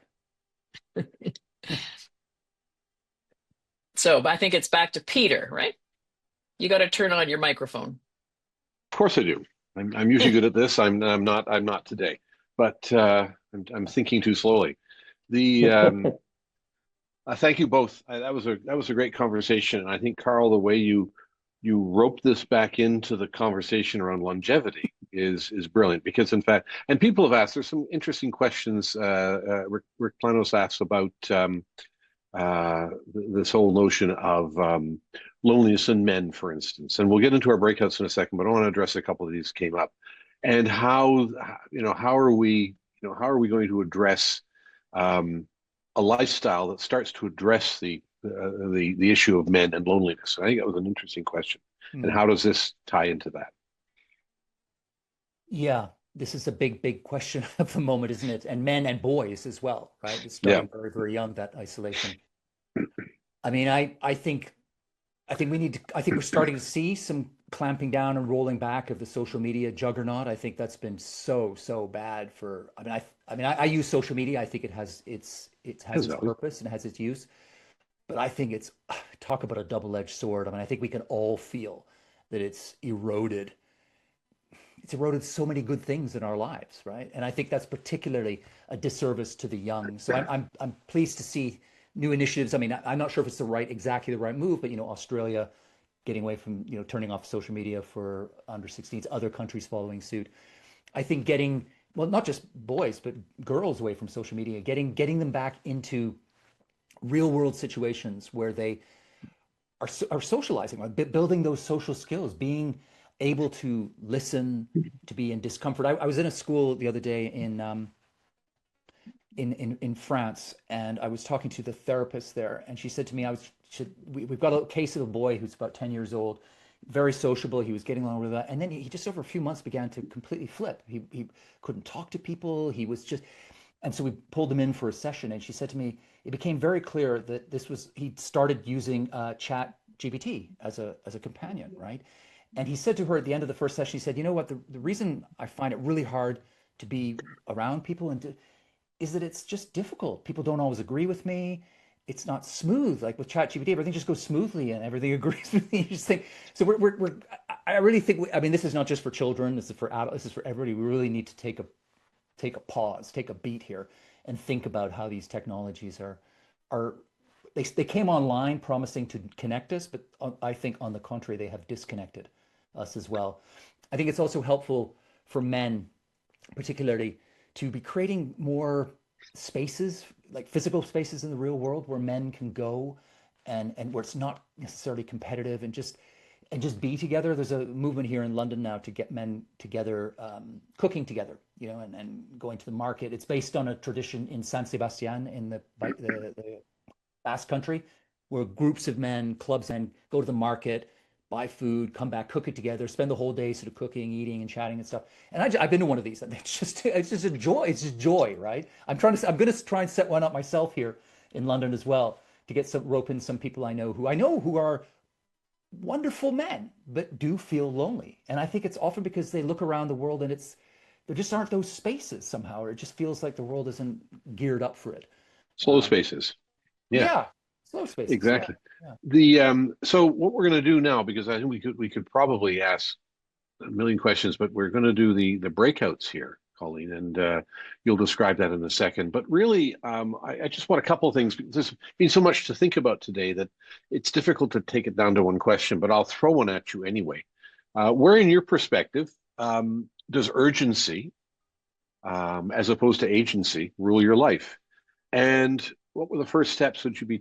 So I think it's back to Peter, right? You got to turn on your microphone. Of course I do. I'm usually good at this. I'm not today, but I'm thinking too slowly. Thank you both. That was a great conversation, and I think, Carl, the way you rope this back into the conversation around longevity is brilliant, because in fact, and people have asked, there's some interesting questions. Rick Planos asked about this whole notion of loneliness in men, for instance, and we'll get into our breakouts in a second, but I want to address a couple of these came up, and how are we going to address a lifestyle that starts to address the issue of men and loneliness. I think that was an interesting question. And how does this tie into that? Yeah, this is a big question of the moment, isn't it? And men and boys as well, right? It's starting very, very young, that isolation. I mean, I think we're starting to see some clamping down and rolling back of the social media juggernaut. I think that's been so bad for, I use social media. I think it has its purpose and it has its use. But I think it's, talk about a double-edged sword. I think we can all feel that it's eroded so many good things in our lives, right? And I think that's particularly a disservice to the young. So I'm pleased to see new initiatives. I mean, I'm not sure if it's exactly the right move, but Australia getting away from turning off social media for under 16s, other countries following suit. I think getting, well, not just boys, but girls away from social media, getting them back into real world situations where they are socializing, building those social skills, being able to listen, to be in discomfort. I was in a school the other day in France, and I was talking to the therapist there, and she said to me, we've got a case of a boy who's about 10 years old, very sociable. He was getting along with that, and then he just over a few months began to completely flip. He couldn't talk to people. He was just, And so we pulled him in for a session, and she said to me, it became very clear that he'd started using Chat GPT as a companion, right? And he said to her at the end of the first session, he said, you know what, the reason I find it really hard to be around people is that it's just difficult. People don't always agree with me. It's not smooth. Like with ChatGPT, everything just goes smoothly and everything agrees with me. You just think, so I really think, I mean, this is not just for children, this is for adults, this is for everybody. We really need to take a pause, take a beat here and think about how these technologies are they came online promising to connect us, but I think on the contrary, they have disconnected us as well. I think it's also helpful for men, particularly, to be creating more spaces, like physical spaces in the real world where men can go and where it's not necessarily competitive and just be together. There's a movement here in London now to get men together, cooking together, you know, and going to the market. It's based on a tradition in San Sebastian in the Basque Country, where groups of men, clubs, and go to the market, buy food, come back, cook it together, spend the whole day sort of cooking, eating, and chatting and stuff. And I've been to one of these, and it's just a joy. It's just joy, right? I'm going to try and set one up myself here in London as well to get rope in some people I know who are wonderful men, but do feel lonely. And I think it's often because they look around the world and there just aren't those spaces somehow, or it just feels like the world isn't geared up for it. Slow spaces. Yeah. Yeah, slow spaces. Exactly. Yeah. So what we're going to do now, because I think we could probably ask a million questions, but we're going to do the breakouts here, Colleen, and you'll describe that in a second. But really, I just want a couple of things, because there's been so much to think about today that it's difficult to take it down to one question, but I'll throw one at you anyway. Where, in your perspective, does urgency, as opposed to agency, rule your life? And what were the first steps would you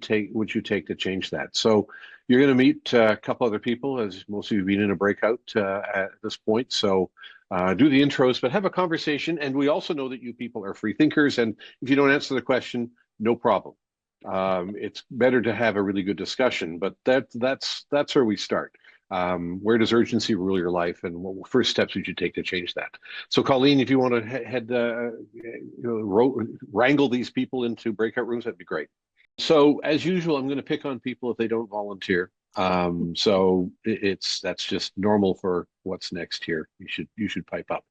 take to change that? So you're going to meet a couple other people, as most of you have been in a breakout at this point. So do the intros, but have a conversation. And we also know that you people are free thinkers. And if you don't answer the question, no problem. It's better to have a really good discussion, but that's where we start. Where does urgency rule your life, and what first steps would you take to change that? So, Colleen, if you want to wrangle these people into breakout rooms, that'd be great. So, as usual, I'm going to pick on people if they don't volunteer. So that's just normal for what's next here. You should pipe up.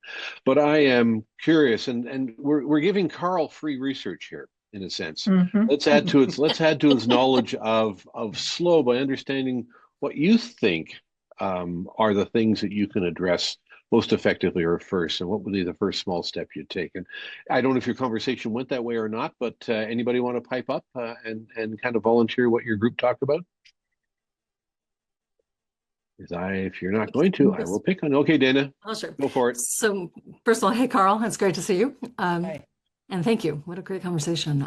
But I am curious, and we're giving Carl free research here in a sense. Mm-hmm. Let's add to his knowledge of slow by understanding what you think are the things that you can address most effectively or first, and what would be the first small step you'd take? And I don't know if your conversation went that way or not, but anybody want to pipe up and kind of volunteer what your group talked about? If you're not going to, I will pick on. Okay, Dana, Sure. Go for it. So first of all, hey, Carl, it's great to see you. Hey. And thank you. What a great conversation.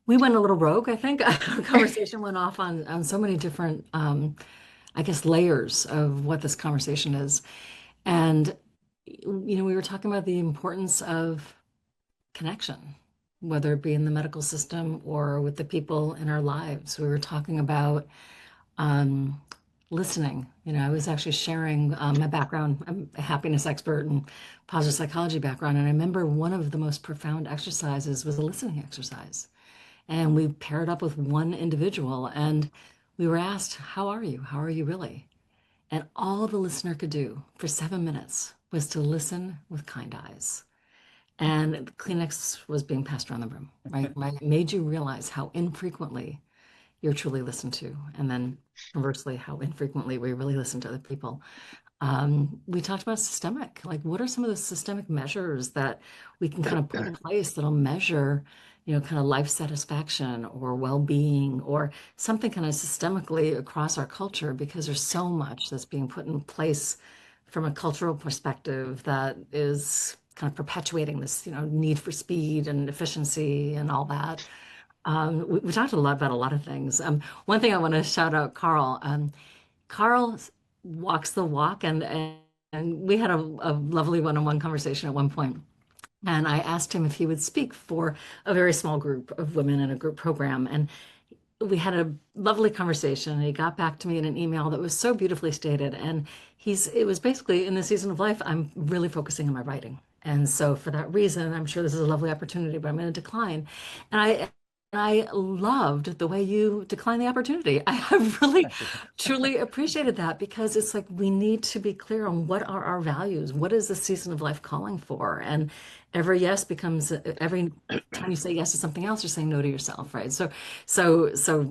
We went a little rogue, I think. Our conversation went off on so many different, I guess, layers of what this conversation is. And, we were talking about the importance of connection, whether it be in the medical system or with the people in our lives. We were talking about listening. I was actually sharing my background. I'm a happiness expert and positive psychology background. And I remember one of the most profound exercises was a listening exercise. And we paired up with one individual and we were asked, how are you? How are you really? And all the listener could do for 7 minutes was to listen with kind eyes. And Kleenex was being passed around the room, right? It made you realize how infrequently you're truly listened to. And then conversely, how infrequently we really listen to other people. We talked about systemic, like what are some of the systemic measures that we can kind of put in place that'll measure, kind of life satisfaction or well-being or something kind of systemically across our culture, because there's so much that's being put in place from a cultural perspective that is kind of perpetuating this, need for speed and efficiency and all that. We talked a lot about a lot of things. One thing I want to shout out, Carl. Carl walks the walk, and we had a lovely one-on-one conversation at one point. And I asked him if he would speak for a very small group of women in a group program. And we had a lovely conversation. And he got back to me in an email that was so beautifully stated. And it was basically, in this season of life, I'm really focusing on my writing. And so for that reason, I'm sure this is a lovely opportunity, but I'm going to decline. And I loved the way you declined the opportunity. I have really truly appreciated that, because it's like we need to be clear on what are our values. What is the season of life calling for? And every yes becomes every time you say yes to something else, you're saying no to yourself, right? So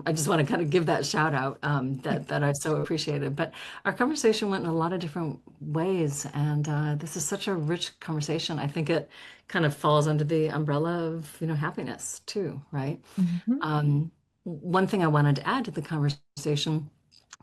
I just want to kind of give that shout out, that I so appreciated. But our conversation went in a lot of different ways, and this is such a rich conversation. I think it kind of falls under the umbrella of, happiness too, right? Mhm. One thing I wanted to add to the conversation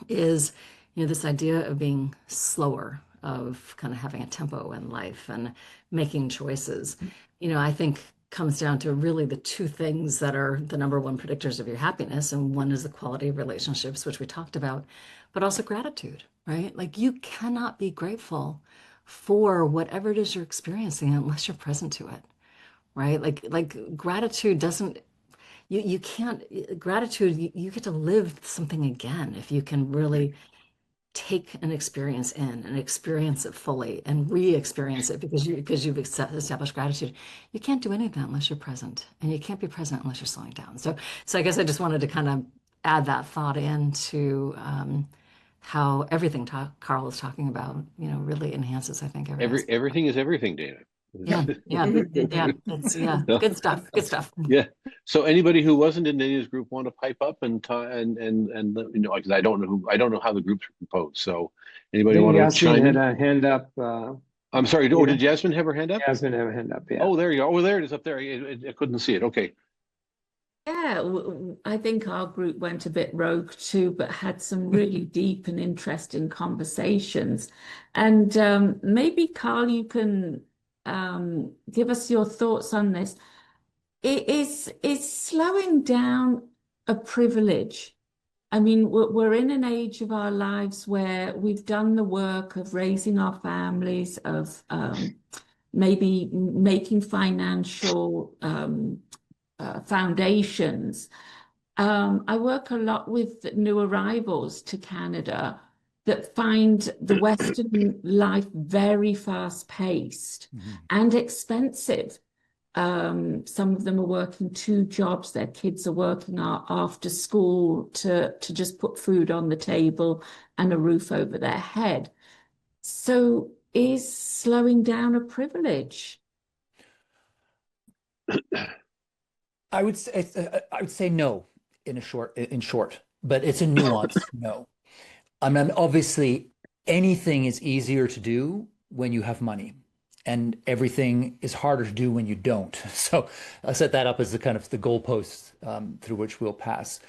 is, this idea of being slower, of kind of having a tempo in life and making choices, I think comes down to really the two things that are the number one predictors of your happiness. And one is the quality of relationships, which we talked about, but also gratitude, right? Like you cannot be grateful for whatever it is you're experiencing unless you're present to it, right? Like gratitude doesn't, you can't, gratitude, you get to live something again if you can really take an experience in and experience it fully and re-experience it, because you've established gratitude. You can't do any of that unless you're present, and you can't be present unless you're slowing down. So I guess I just wanted to kind of add that thought into how everything Carl is talking about, really enhances, I think, every aspect. Everything is everything, Dana. Yeah, good stuff, good stuff. Yeah. So anybody who wasn't in Dana's group want to pipe up and because I don't know how the groups are composed. So I anybody think want to Yasmin chime had in? a hand up. I'm sorry. Oh, Dana? did Yasmin have her hand up? Yasmin have a hand up, yeah. Oh, there you go. Oh, there it is up there. I couldn't see it. Okay. Yeah, I think our group went a bit rogue too, but had some really deep and interesting conversations. And maybe, Carl, you can give us your thoughts on this. Is slowing down a privilege? I mean, we're in an age of our lives where we've done the work of raising our families, of maybe making financial foundations. I work a lot with new arrivals to Canada that find the Western life very fast-paced and expensive. Some of them are working two jobs. Their kids are working after school to just put food on the table and a roof over their head. So is slowing down a privilege? I would say no in short, but it's a nuance no. I mean, obviously anything is easier to do when you have money, and everything is harder to do when you don't. So I set that up as the kind of the goalposts through which we'll pass.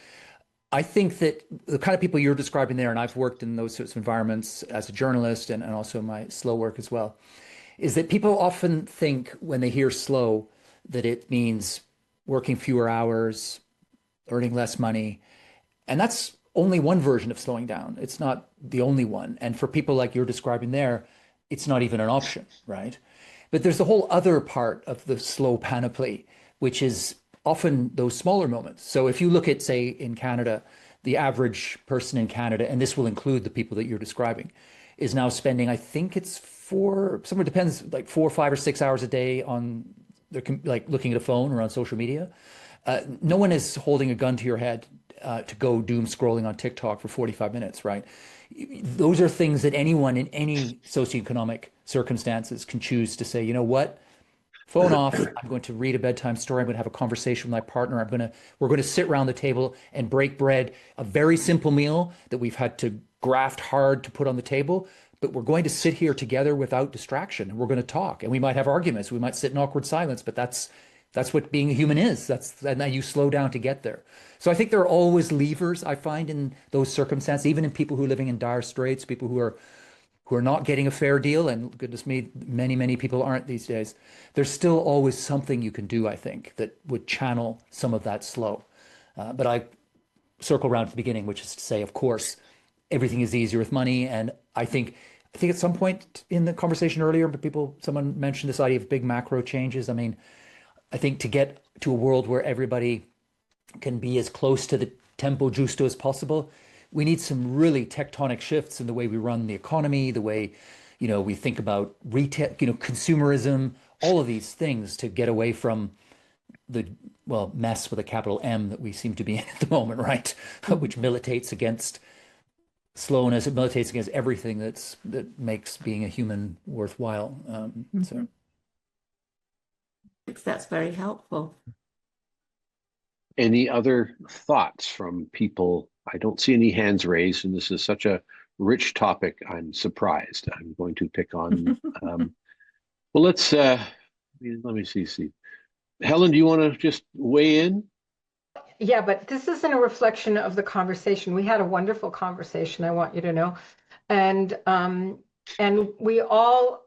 I think that the kind of people you're describing there, and I've worked in those sorts of environments as a journalist and also my slow work as well, is that people often think when they hear slow that it means working fewer hours, earning less money. And that's only one version of slowing down. It's not the only one. And for people like you're describing there, it's not even an option, right? But there's a whole other part of the slow panoply, which is often those smaller moments. So if you look at, say, in Canada, the average person in Canada, and this will include the people that you're describing, is now spending, I think it's somewhere depends, like 4, 5, or 6 hours a day on like looking at a phone or on social media. No one is holding a gun to your head to go doom scrolling on TikTok for 45 minutes, right? Those are things that anyone in any socioeconomic circumstances can choose to say, you know what? Phone off. I'm going to read a bedtime story. I'm going to have a conversation with my partner. We're going to sit around the table and break bread, a very simple meal that we've had to graft hard to put on the table. But we're going to sit here together without distraction, and we're going to talk, and we might have arguments. We might sit in awkward silence, but that's what being a human is. And now you slow down to get there. So I think there are always levers I find in those circumstances, even in people who are living in dire straits, people who are not getting a fair deal, and goodness me, many people aren't these days. There's still always something you can do, I think, that would channel some of that slow. But I circle around to the beginning, which is to say, of course, everything is easier with money. And I think at some point in the conversation earlier, someone mentioned this idea of big macro changes. I mean, I think to get to a world where everybody can be as close to the tempo giusto as possible, we need some really tectonic shifts in the way we run the economy, the way, we think about retail, consumerism, all of these things to get away from the, well, mess with a capital M that we seem to be in at the moment, right? Which militates against slowness. It militates against everything that makes being a human worthwhile. So That's very helpful. Any other thoughts from people? I don't see any hands raised, and this is such a rich topic. I'm surprised. I'm going to pick on. Well, let me see. Helen, do you want to just weigh in? Yeah, but this isn't a reflection of the conversation. We had a wonderful conversation, I want you to know. And we all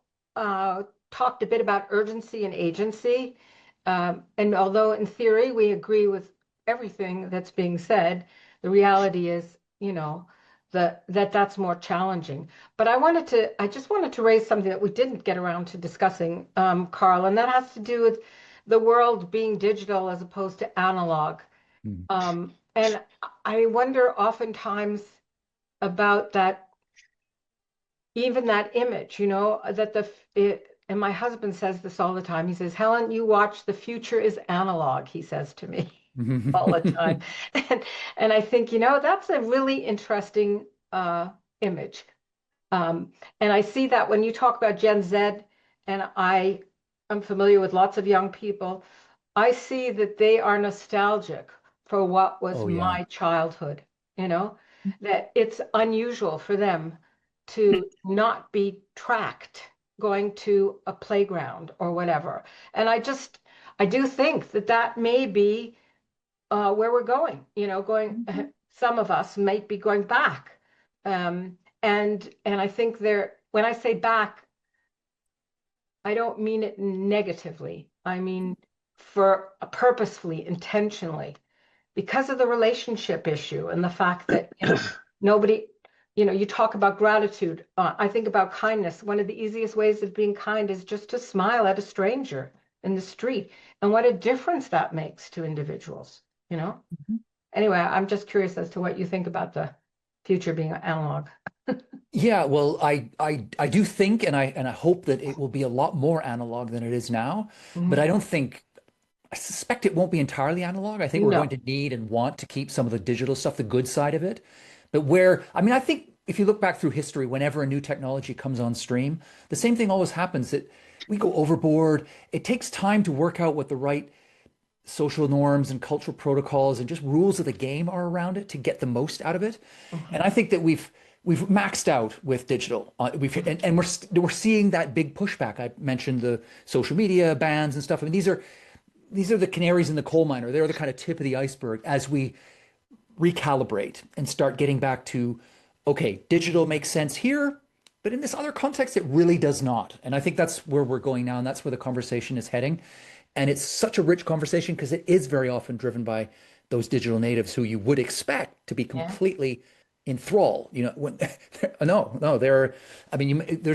talked a bit about urgency and agency. And although in theory we agree with everything that's being said, the reality is, that's more challenging. But I just wanted to raise something that we didn't get around to discussing, Carl, and that has to do with the world being digital as opposed to analog. And I wonder oftentimes about that, even that image, and my husband says this all the time. He says, Helen, you watch, the future is analog, he says to me all the time. And I think, that's a really interesting image. And I see that when you talk about Gen Z, and I'm familiar with lots of young people, I see that they are nostalgic for what was my childhood, that it's unusual for them to not be tracked going to a playground or whatever. And I do think that may be where we're going, some of us might be going back. And I think when I say back, I don't mean it negatively. I mean purposefully, intentionally, because of the relationship issue and the fact that nobody, you talk about gratitude. I think about kindness. One of the easiest ways of being kind is just to smile at a stranger in the street, and what a difference that makes to individuals. Anyway, I'm just curious as to what you think about the future being analog. yeah, well, I do think, and I hope that it will be a lot more analog than it is now. But I suspect it won't be entirely analog. I think we're going to need and want to keep some of the digital stuff, the good side of it. But I think if you look back through history, whenever a new technology comes on stream, the same thing always happens, that we go overboard. It takes time to work out what the right social norms and cultural protocols and just rules of the game are around it to get the most out of it. And I think that we've maxed out with digital. And we're seeing that big pushback. I mentioned the social media bans and stuff. I mean, these are the canaries in the coal mine, or they're the kind of tip of the iceberg as we recalibrate and start getting back to, okay, digital makes sense here, but in this other context, it really does not. And I think that's where we're going now, and that's where the conversation is heading. And it's such a rich conversation because it is very often driven by those digital natives who you would expect to be completely in thrall. There's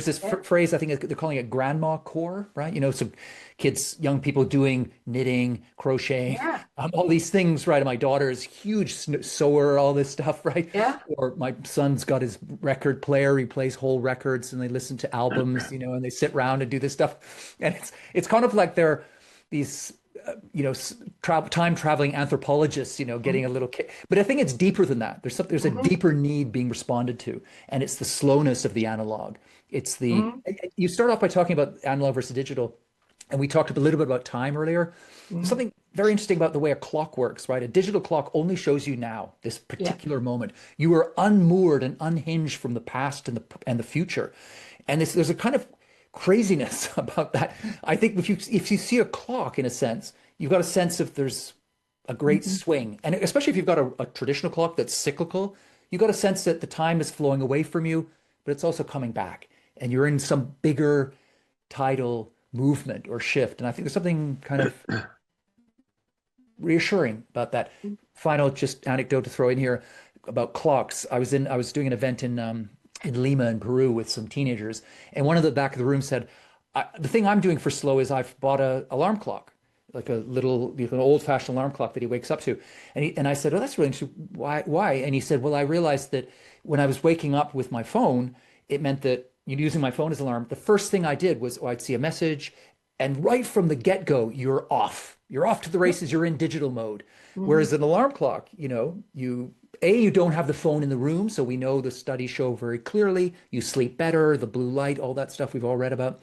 this phrase, I think they're calling it grandma core, right? So kids, young people doing knitting, crocheting, all these things, right? And my daughter is huge sewer, all this stuff, right? Yeah. Or my son's got his record player, he plays whole records and they listen to albums, and they sit around and do this stuff. And it's kind of like they're these time traveling anthropologists, getting a little kick. But I think it's deeper than that. There's a deeper need being responded to, and it's the slowness of the analog. It's you start off by talking about analog versus digital, and we talked a little bit about time earlier. Something very interesting about the way a clock works, right? A digital clock only shows you now, this particular moment. You are unmoored and unhinged from the past and the future, and there's a kind of craziness about that. I think if you see a clock, in a sense, you've got a sense of there's a great swing. And especially if you've got a traditional clock that's cyclical, you've got a sense that the time is flowing away from you, but it's also coming back. And you're in some bigger tidal movement or shift. And I think there's something kind of reassuring about that. Final just anecdote to throw in here about clocks. I was doing an event in Lima in Peru with some teenagers, and one of the back of the room said, the thing I'm doing for slow is I've bought an alarm clock, like an old-fashioned alarm clock that he wakes up to. And I said, oh, that's really interesting. Why? And he said, well, I realized that when I was waking up with my phone, it meant that using my phone as an alarm, the first thing I did was I'd see a message And right from the get-go, you're off. You're off to the races. You're in digital mode. Whereas an alarm clock, you don't have the phone in the room, so we know the studies show very clearly you sleep better, the blue light, all that stuff we've all read about.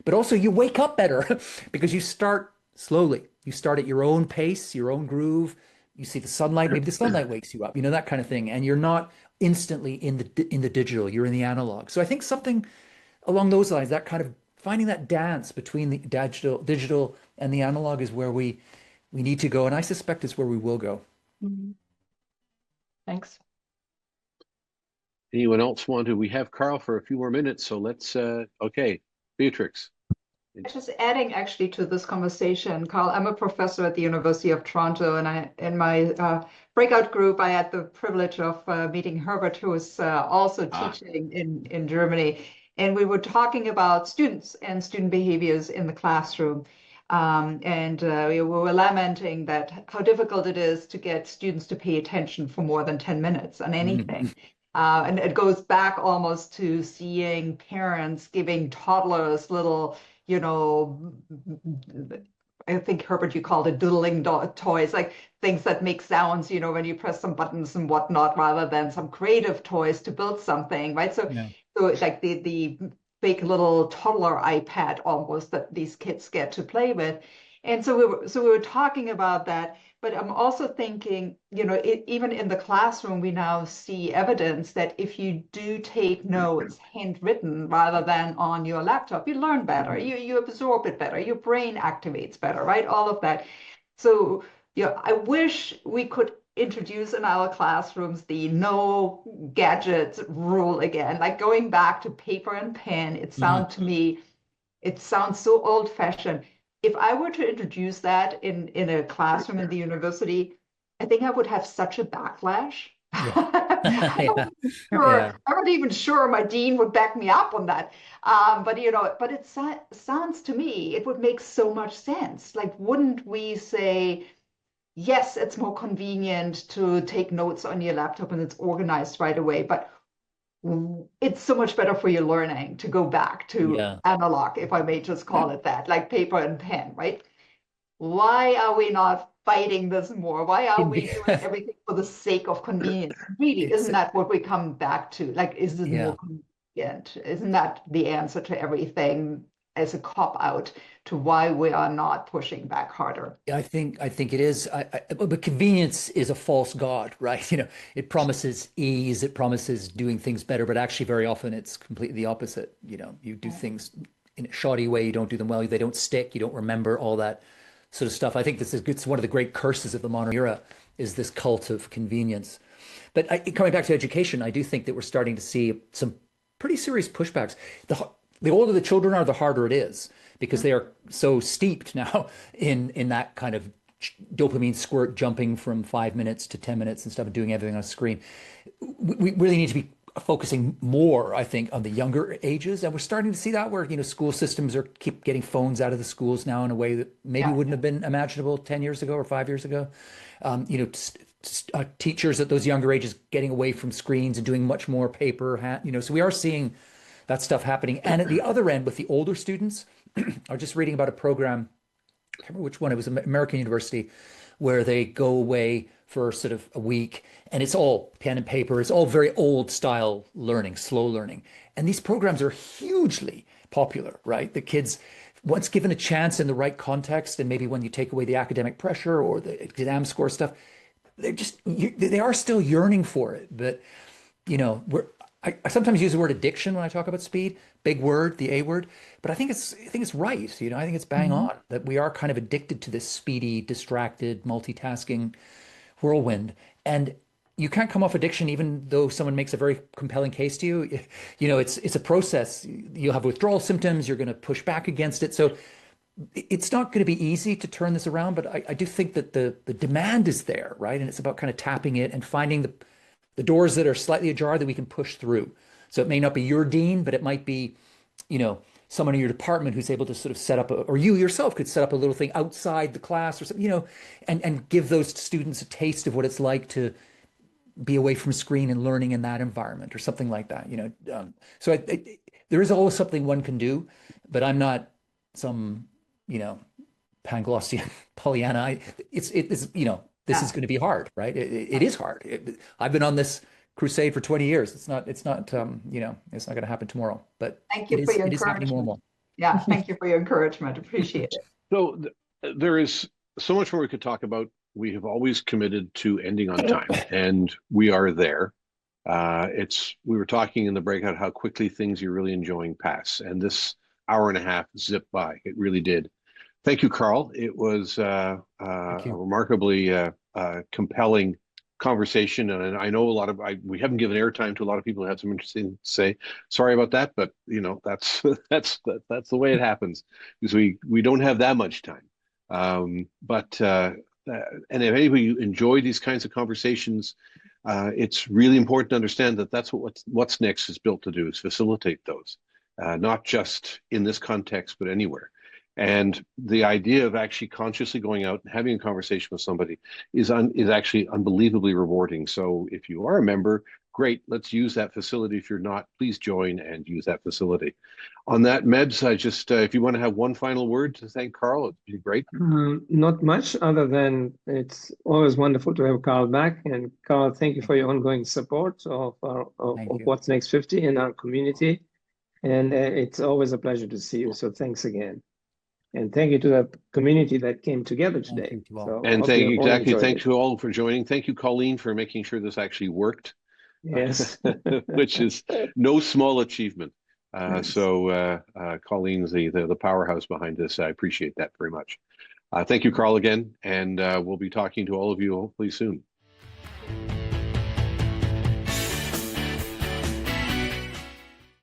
But also you wake up better because you start slowly. You start at your own pace, your own groove. You see the sunlight, maybe the sunlight wakes you up, that kind of thing. And you're not instantly in the digital, you're in the analog. So I think something along those lines, that kind of finding that dance between the digital and the analog is where we need to go. And I suspect it's where we will go. Thanks. Anyone else want to? We have Carl for a few more minutes, so let's, okay, Beatrix. Just adding actually to this conversation, Carl, I'm a professor at the University of Toronto, and in my breakout group, I had the privilege of meeting Herbert, who is also teaching in Germany. And we were talking about students and student behaviors in the classroom. We were lamenting that how difficult it is to get students to pay attention for more than 10 minutes on anything. And it goes back almost to seeing parents giving toddlers little, I think, Herbert, you called it doodling toys, like things that make sounds, when you press some buttons and whatnot, rather than some creative toys to build something, right? So it's like the big little toddler iPad almost that these kids get to play with. And so we were talking about that, but I'm also thinking, even in the classroom, we now see evidence that if you do take notes handwritten rather than on your laptop, you learn better, you absorb it better, your brain activates better, right? All of that. So, I wish we could introduce in our classrooms the no gadgets rule again, like going back to paper and pen. It sounds so old-fashioned. If I were to introduce that in a classroom in the university, I think I would have such a backlash. I'm not even sure my dean would back me up on that. But it sounds to me, it would make so much sense. Like, wouldn't we say, yes, it's more convenient to take notes on your laptop and it's organized right away, but it's so much better for your learning to go back to analog, if I may just call it that, like paper and pen, right? Why are we not fighting this more? Why are we doing everything for the sake of convenience? Really, isn't that what we come back to? Like, is it more convenient? Isn't that the answer to everything as a cop-out to why we are not pushing back harder? I think it is. But convenience is a false god, right? It promises ease, it promises doing things better, but actually very often it's completely the opposite. You do things in a shoddy way, you don't do them well, they don't stick, you don't remember all that sort of stuff. I think it's one of the great curses of the modern era is this cult of convenience. But coming back to education, I do think that we're starting to see some pretty serious pushbacks. The older the children are, the harder it is, because they are so steeped now in that kind of dopamine squirt, jumping from 5 minutes to 10 minutes and stuff, and doing everything on a screen. We really need to be focusing more, I think, on the younger ages, and we're starting to see that where school systems keep getting phones out of the schools now in a way that maybe wouldn't have been imaginable 10 years ago or 5 years ago. Teachers at those younger ages getting away from screens and doing much more paper, so we are seeing that stuff happening. And at the other end, with the older students, I was just reading about a program, I can't remember which one, it was an American university, where they go away for sort of a week, and it's all pen and paper. It's all very old style learning, slow learning. And these programs are hugely popular, right? The kids, once given a chance in the right context, and maybe when you take away the academic pressure or the exam score stuff, they are still yearning for it. But, I sometimes use the word addiction when I talk about speed, big word, the A word, but I think it's right. I think it's bang on that we are kind of addicted to this speedy, distracted, multitasking whirlwind. And you can't come off addiction even though someone makes a very compelling case to you. It's a process. You'll have withdrawal symptoms. You're going to push back against it. So it's not going to be easy to turn this around, but I do think that the demand is there, right? And it's about kind of tapping it and finding the doors that are slightly ajar that we can push through. So it may not be your dean, but it might be, someone in your department who's able to sort of set up, or you yourself could set up a little thing outside the class or something, and give those students a taste of what it's like to be away from screen and learning in that environment or something like that, So there is always something one can do, but I'm not some you know, Panglossian Pollyanna. It's you know, this is going to be hard, right? It is hard. I've been on this crusade for 20 years. It's not you know, it's not going to happen tomorrow, but thank you for your it is happening more and encouragement. more. Yeah, thank you for your encouragement. Appreciate it. So there is so much more we could talk about. We have always committed to ending on time, and we are there. We were talking in the breakout how quickly things you're really enjoying pass, and this hour and a half zipped by. It really did. Thank you, Carl. It was a remarkably compelling conversation, and I know we haven't given airtime to a lot of people who had some interesting to say. Sorry about that, but you know that's that's the way it happens because we don't have that much time. And if anybody enjoy these kinds of conversations, it's really important to understand that that's what's next is built to do is facilitate those, not just in this context but anywhere. And the idea of actually consciously going out and having a conversation with somebody is actually unbelievably rewarding. So if you are a member, great, let's use that facility. If you're not, please join and use that facility. On that, Mebs, I just, if you want to have one final word to thank Carl, it'd be great. Not much other than it's always wonderful to have Carl back. And Carl, thank you for your ongoing support of What's Next 50 in our community. And it's always a pleasure to see you. So thanks again. And thank you to the community that came together today. Thank you to all. So And thank you all for joining. Thank you, Colleen, for making sure this actually worked. Yes. Which is no small achievement. Yes. So Colleen's the powerhouse behind this. I appreciate that very much. Thank you, Carl, again, and we'll be talking to all of you hopefully soon.